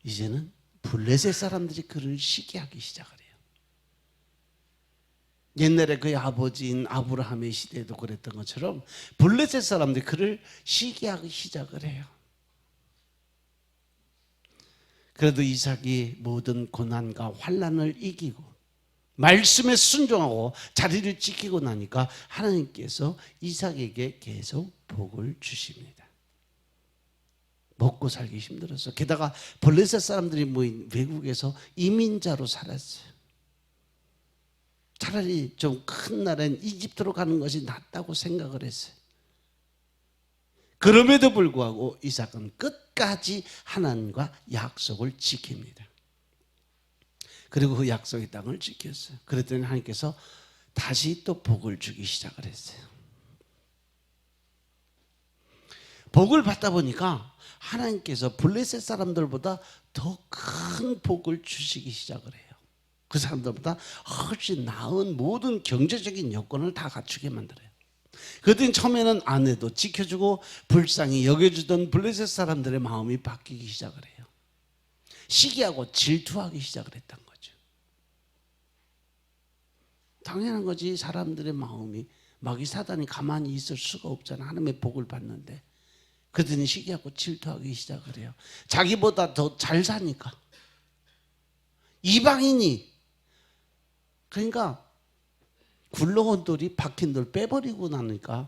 이제는 블레셋 사람들이 그를 시기하기 시작을 해요. 옛날에 그의 아버지인 아브라함의 시대에도 그랬던 것처럼 블레셋 사람들이 그를 시기하기 시작을 해요. 그래도 이삭이 모든 고난과 환난을 이기고 말씀에 순종하고 자리를 지키고 나니까 하나님께서 이삭에게 계속 복을 주십니다. 먹고 살기 힘들었어. 게다가 블레셋 사람들이 모인 외국에서 이민자로 살았어요. 차라리 좀 큰 나라인 이집트로 가는 것이 낫다고 생각을 했어요. 그럼에도 불구하고 이삭은 끝까지 하나님과 약속을 지킵니다. 그리고 그 약속의 땅을 지켰어요. 그랬더니 하나님께서 다시 또 복을 주기 시작을 했어요. 복을 받다 보니까 하나님께서 블레셋 사람들보다 더 큰 복을 주시기 시작을 해요. 그 사람들보다 훨씬 나은 모든 경제적인 여건을 다 갖추게 만들어요. 그랬더니 처음에는 아내도 지켜주고 불쌍히 여겨주던 블레셋 사람들의 마음이 바뀌기 시작을 해요. 시기하고 질투하기 시작을 했던 거죠. 당연한 거지. 사람들의 마음이 마귀 사단이 가만히 있을 수가 없잖아. 하나님의 복을 받는데. 그랬더니 시기하고 질투하기 시작을 해요. 자기보다 더 잘 사니까. 이방인이 그러니까 굴러온 돌이 박힌 돌 빼버리고 나니까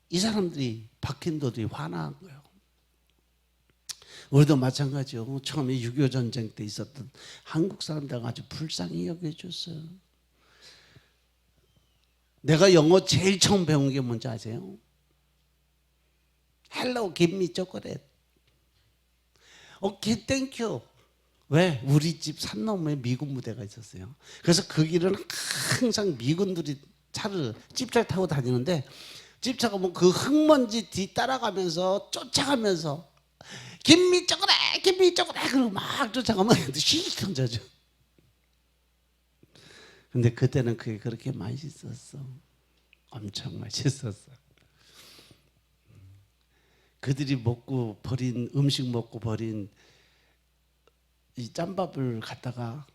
이 사람들이 박힌 돌이 화나는 거예요. 우리도 마찬가지요. 처음에 6.25 전쟁 때 있었던 한국 사람들 아주 불쌍히 여겨줬어요. 내가 영어 제일 처음 배운 게 뭔지 아세요? Hello, give me chocolate. 오케이, 땡큐. 왜? 우리 집 산 너머에 미군 부대가 있었어요. 그래서 그 길은 항상 미군들이 차를 집차를 타고 다니는데 집차가 뭐 그 흙먼지 뒤 따라가면서 쫓아가면서 김미 쪼그래 김미 쪼그래 그러고 막 쫓아가면 씩 던져줘. 근데 그때는 그게 그렇게 맛있었어. 엄청 맛있었어. 그들이 먹고 버린 음식 먹고 버린 이 짬밥을 갖다가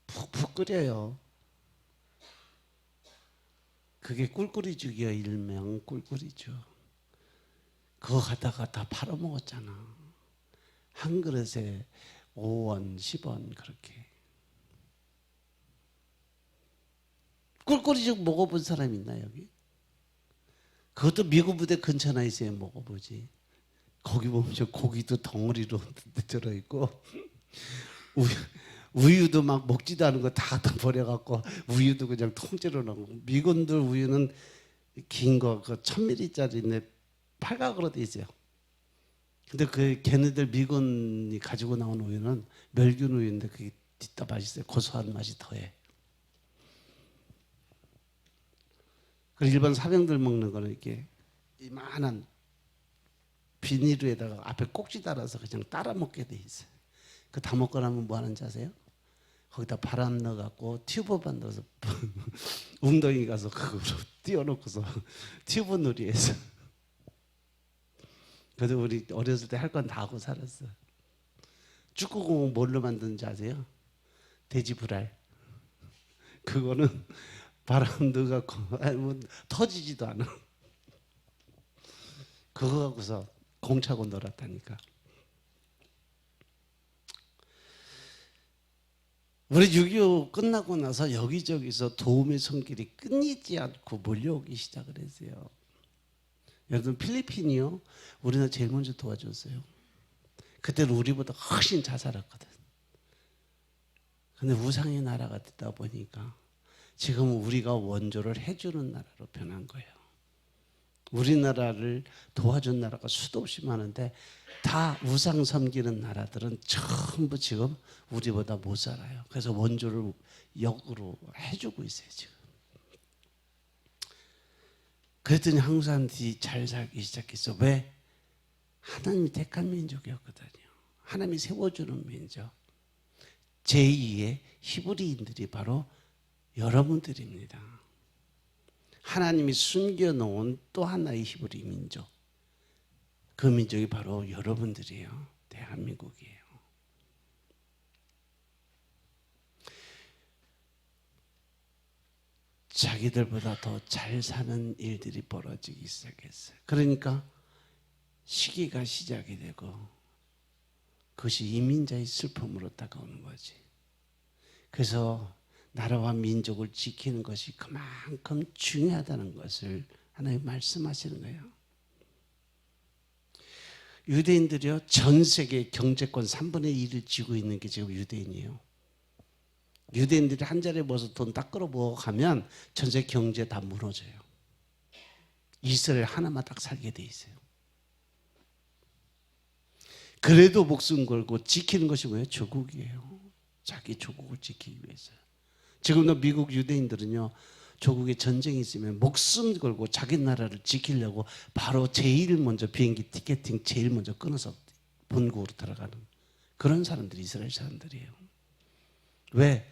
푹푹 끓여요. 그게 꿀꿀이죽이요. 일명 꿀꿀이죽. 그거 갖다가 다 팔아먹었잖아. 한 그릇에 5원, 10원 그렇게. 꿀꿀이죽 먹어본 사람 있나 여기? 그것도 미군 부대 근처나 있어야 먹어보지. 거기 보면 저 고기도 덩어리로 들어있고 우유도 막 먹지도 않은 거 다 버려갖고 우유도 그냥 통째로 넣고 미군들 우유는 긴 거 그 1000ml짜리인데 팔각으로 돼 있어요. 근데 그 걔네들 미군이 가지고 나온 우유는 멸균 우유인데 그게 뒤따 맛있어요. 고소한 맛이 더해. 그 일반 사병들 먹는 거는 이렇게 이만한 비닐에다가 앞에 꼭지 달아서 그냥 따라 먹게 돼 있어요. 그 다 먹고 나면 뭐 하는지 아세요? 거기다 바람 넣어갖고 튜브만 넣어서 웅덩이 가서 그거로 띄워놓고서 튜브 놀이해서. 그래서 우리 어렸을 때 할 건 다 하고 살았어. 축구공 뭘로 만드는지 아세요? 돼지 불알. 그거는 바람 넣어갖고 뭐 터지지도 않아. 그거 갖고서 공 차고 놀았다니까. 우리 6.25 끝나고 나서 여기저기서 도움의 손길이 끊이지 않고 몰려오기 시작을 했어요. 여러분 필리핀이요. 우리나라 제일 먼저 도와줬어요. 그때는 우리보다 훨씬 잘 살았거든. 근데 우상의 나라가 되다 보니까 지금 우리가 원조를 해주는 나라로 변한 거예요. 우리나라를 도와준 나라가 수도 없이 많은데 다 우상 섬기는 나라들은 전부 지금 우리보다 못 살아요. 그래서 원조를 역으로 해주고 있어요 지금. 그랬더니 한국 사람들이 잘 살기 시작했어. 왜? 하나님이 택한 민족이었거든요. 하나님이 세워주는 민족. 제2의 히브리인들이 바로 여러분들입니다. 하나님이 숨겨놓은 또 하나의 히브리 민족. 그 민족이 바로 여러분들이에요. 대한민국이에요. 자기들보다 더 잘 사는 일들이 벌어지기 시작했어요. 그러니까 시기가 시작이 되고 그것이 이민자의 슬픔으로 다가오는 거지. 그래서 나라와 민족을 지키는 것이 그만큼 중요하다는 것을 하나님 말씀하시는 거예요. 유대인들이요, 전 세계 경제권 3분의 1을 쥐고 있는 게 지금 유대인이에요. 유대인들이 한 자리에 모여서 돈 다 끌어모아 가면 전 세계 경제 다 무너져요. 이스라엘 하나만 딱 살게 돼 있어요. 그래도 목숨 걸고 지키는 것이 뭐예요? 조국이에요. 자기 조국을 지키기 위해서. 지금도 미국 유대인들은요, 조국에 전쟁이 있으면 목숨 걸고 자기 나라를 지키려고 바로 제일 먼저 비행기 티켓팅 제일 먼저 끊어서 본국으로 들어가는 그런 사람들이 이스라엘 사람들이에요. 왜?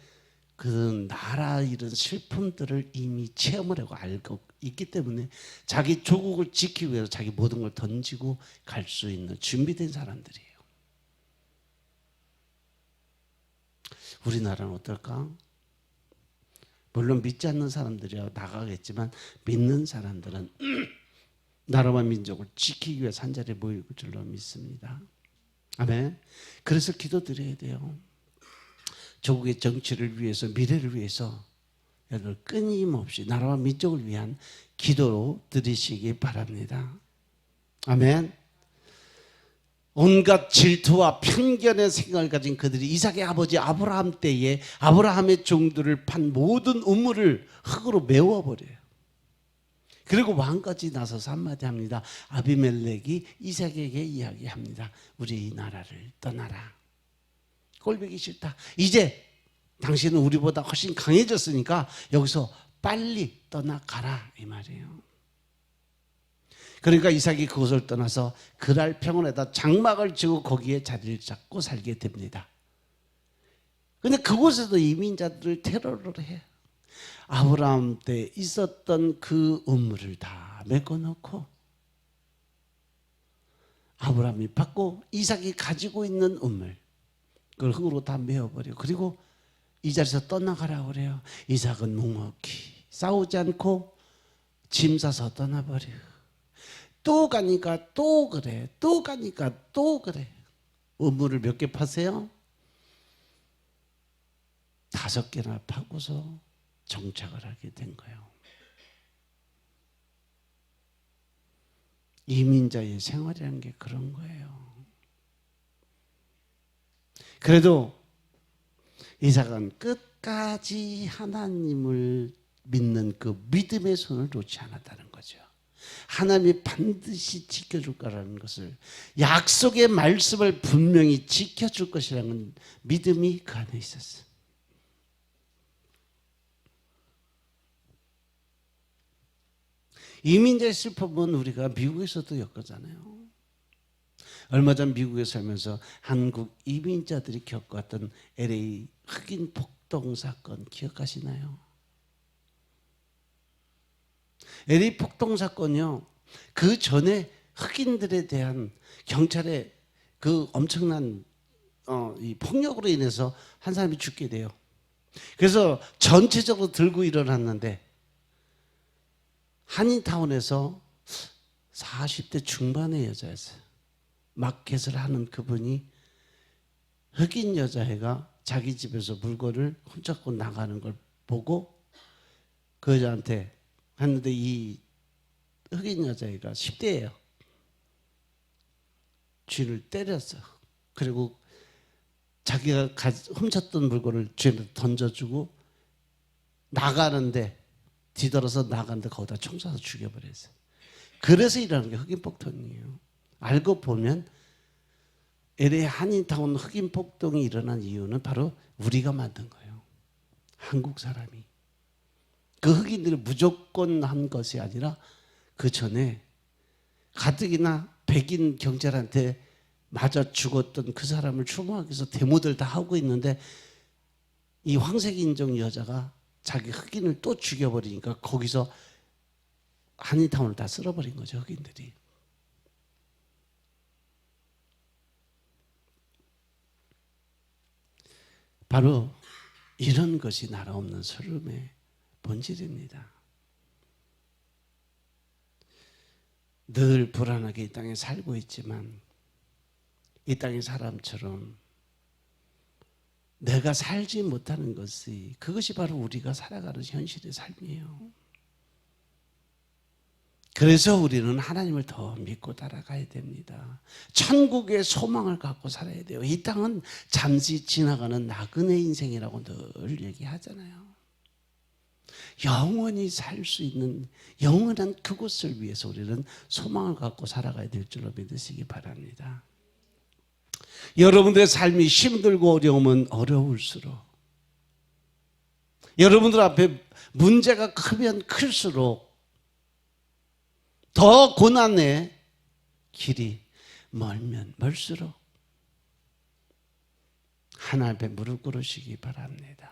그 나라 이런 슬픔들을 이미 체험을 하고 알고 있기 때문에 자기 조국을 지키기 위해서 자기 모든 걸 던지고 갈 수 있는 준비된 사람들이에요. 우리나라는 어떨까? 물론 믿지 않는 사람들이야 나가겠지만 믿는 사람들은 나라와 민족을 지키기 위해서 한 자리에 모일 줄로 믿습니다. 아멘. 그래서 기도드려야 돼요. 조국의 정치를 위해서, 미래를 위해서 여러분 끊임없이 나라와 민족을 위한 기도로 드리시기 바랍니다. 아멘. 온갖 질투와 편견의 생각을 가진 그들이 이삭의 아버지 아브라함 때에 아브라함의 종들을 판 모든 우물을 흙으로 메워버려요. 그리고 왕까지 나서서 한마디 합니다. 아비멜렉이 이삭에게 이야기합니다. 우리 이 나라를 떠나라. 꼴보기 싫다. 이제 당신은 우리보다 훨씬 강해졌으니까 여기서 빨리 떠나가라 이 말이에요. 그러니까 이삭이 그곳을 떠나서 그랄 평원에다 장막을 지고 거기에 자리를 잡고 살게 됩니다. 그런데 그곳에도 이민자들을 테러를 해요. 아브라함 때 있었던 그 우물을 다 메꿔놓고 아브라함이 받고 이삭이 가지고 있는 우물 그걸 흙으로 다 메워버려. 그리고 이 자리에서 떠나가라고 그래요. 이삭은 묵묵히 싸우지 않고 짐 싸서 떠나버려. 또 가니까 또 그래. 또 가니까 또 그래. 우물을 몇 개 파세요? 5개나 파고서 정착을 하게 된 거예요. 이민자의 생활이라는 게 그런 거예요. 그래도 이삭은 끝까지 하나님을 믿는 그 믿음의 손을 놓지 않았다는 거죠. 하나님이 반드시 지켜줄 거라는 것을, 약속의 말씀을 분명히 지켜줄 것이라는 믿음이 그 안에 있었어요. 이민자의 슬픔은 우리가 미국에서도 겪었잖아요. 얼마 전 미국에 살면서 한국 이민자들이 겪었던 LA 흑인 폭동 사건 기억하시나요? LA 폭동 사건이요. 그 전에 흑인들에 대한 경찰의 그 엄청난 이 폭력으로 인해서 한 사람이 죽게 돼요. 그래서 전체적으로 들고 일어났는데 한인타운에서 40대 중반의 여자였어요. 마켓을 하는 그분이 흑인 여자애가 자기 집에서 물건을 훔쳐갖고 나가는 걸 보고 그 여자한테 했는데 이 흑인 여자애가 10대예요. 쥐를 때렸어. 그리고 자기가 훔쳤던 물건을 쥐한테 던져주고 나가는데 뒤돌아서 나가는데 거기다 총 쏴서 죽여버렸어요. 그래서 일어나는 게 흑인 폭동이에요. 알고 보면 LA 한인타운 흑인 폭동이 일어난 이유는 바로 우리가 만든 거예요. 한국 사람이. 그 흑인들이 무조건 한 것이 아니라 그 전에 가뜩이나 백인 경찰한테 맞아 죽었던 그 사람을 추모하기 위해서 데모들 다 하고 있는데 이 황색 인종 여자가 자기 흑인을 또 죽여버리니까 거기서 한인타운을 다 쓸어버린 거죠, 흑인들이. 바로 이런 것이 나라 없는 서름의 본질입니다. 늘 불안하게 이 땅에 살고 있지만 이 땅의 사람처럼 내가 살지 못하는 것이 그것이 바로 우리가 살아가는 현실의 삶이에요. 그래서 우리는 하나님을 더 믿고 따라가야 됩니다. 천국의 소망을 갖고 살아야 돼요. 이 땅은 잠시 지나가는 나그네 인생이라고 늘 얘기하잖아요. 영원히 살 수 있는 영원한 그곳을 위해서 우리는 소망을 갖고 살아가야 될 줄로 믿으시기 바랍니다. 여러분들의 삶이 힘들고 어려우면 어려울수록, 여러분들 앞에 문제가 크면 클수록 더 고난의 길이 멀면 멀수록 하나님 앞에 무릎 꿇으시기 바랍니다.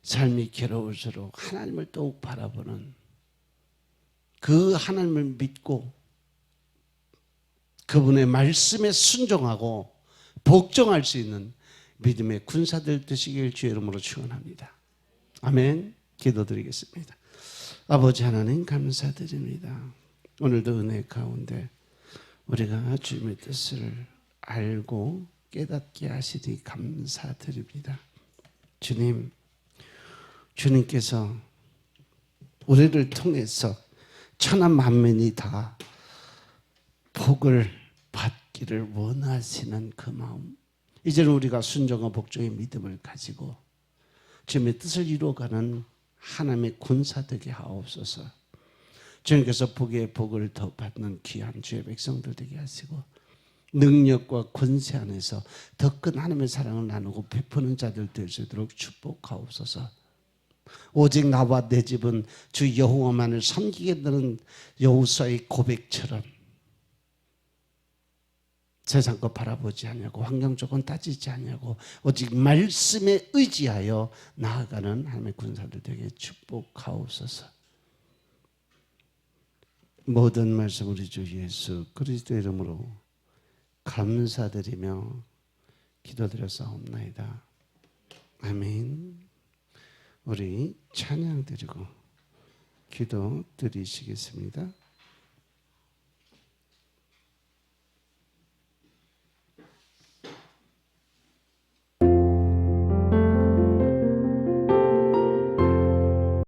삶이 괴로울수록 하나님을 더욱 바라보는, 그 하나님을 믿고 그분의 말씀에 순종하고 복종할 수 있는 믿음의 군사들 되시길 주의 이름으로 축원합니다. 아멘. 기도드리겠습니다. 아버지 하나님 감사드립니다. 오늘도 은혜 가운데 우리가 주님의 뜻을 알고 깨닫게 하시니 감사드립니다. 주님, 주님께서 우리를 통해서 천하 만민이 다 복을 받기를 원하시는 그 마음, 이제는 우리가 순종과 복종의 믿음을 가지고 주님의 뜻을 이루어가는 하나님의 군사 되게 하옵소서. 주님께서 복의 복을 더 받는 귀한 주의 백성들 되게 하시고 능력과 권세 안에서 더 큰 하나님의 사랑을 나누고 베푸는 자들 될 수 있도록 축복하옵소서. 오직 나와 내 집은 주 여호와만을 섬기겠다는 여호수아의 고백처럼 세상 것 바라보지 않냐고, 환경 조건 따지지 않냐고, 오직 말씀에 의지하여 나아가는 하나님의 군사들 되게 축복하옵소서. 모든 말씀 우리 주 예수 그리스도 이름으로 감사드리며 기도드렸사옵나이다. 아멘. 우리 찬양 드리고 기도 드리시겠습니다.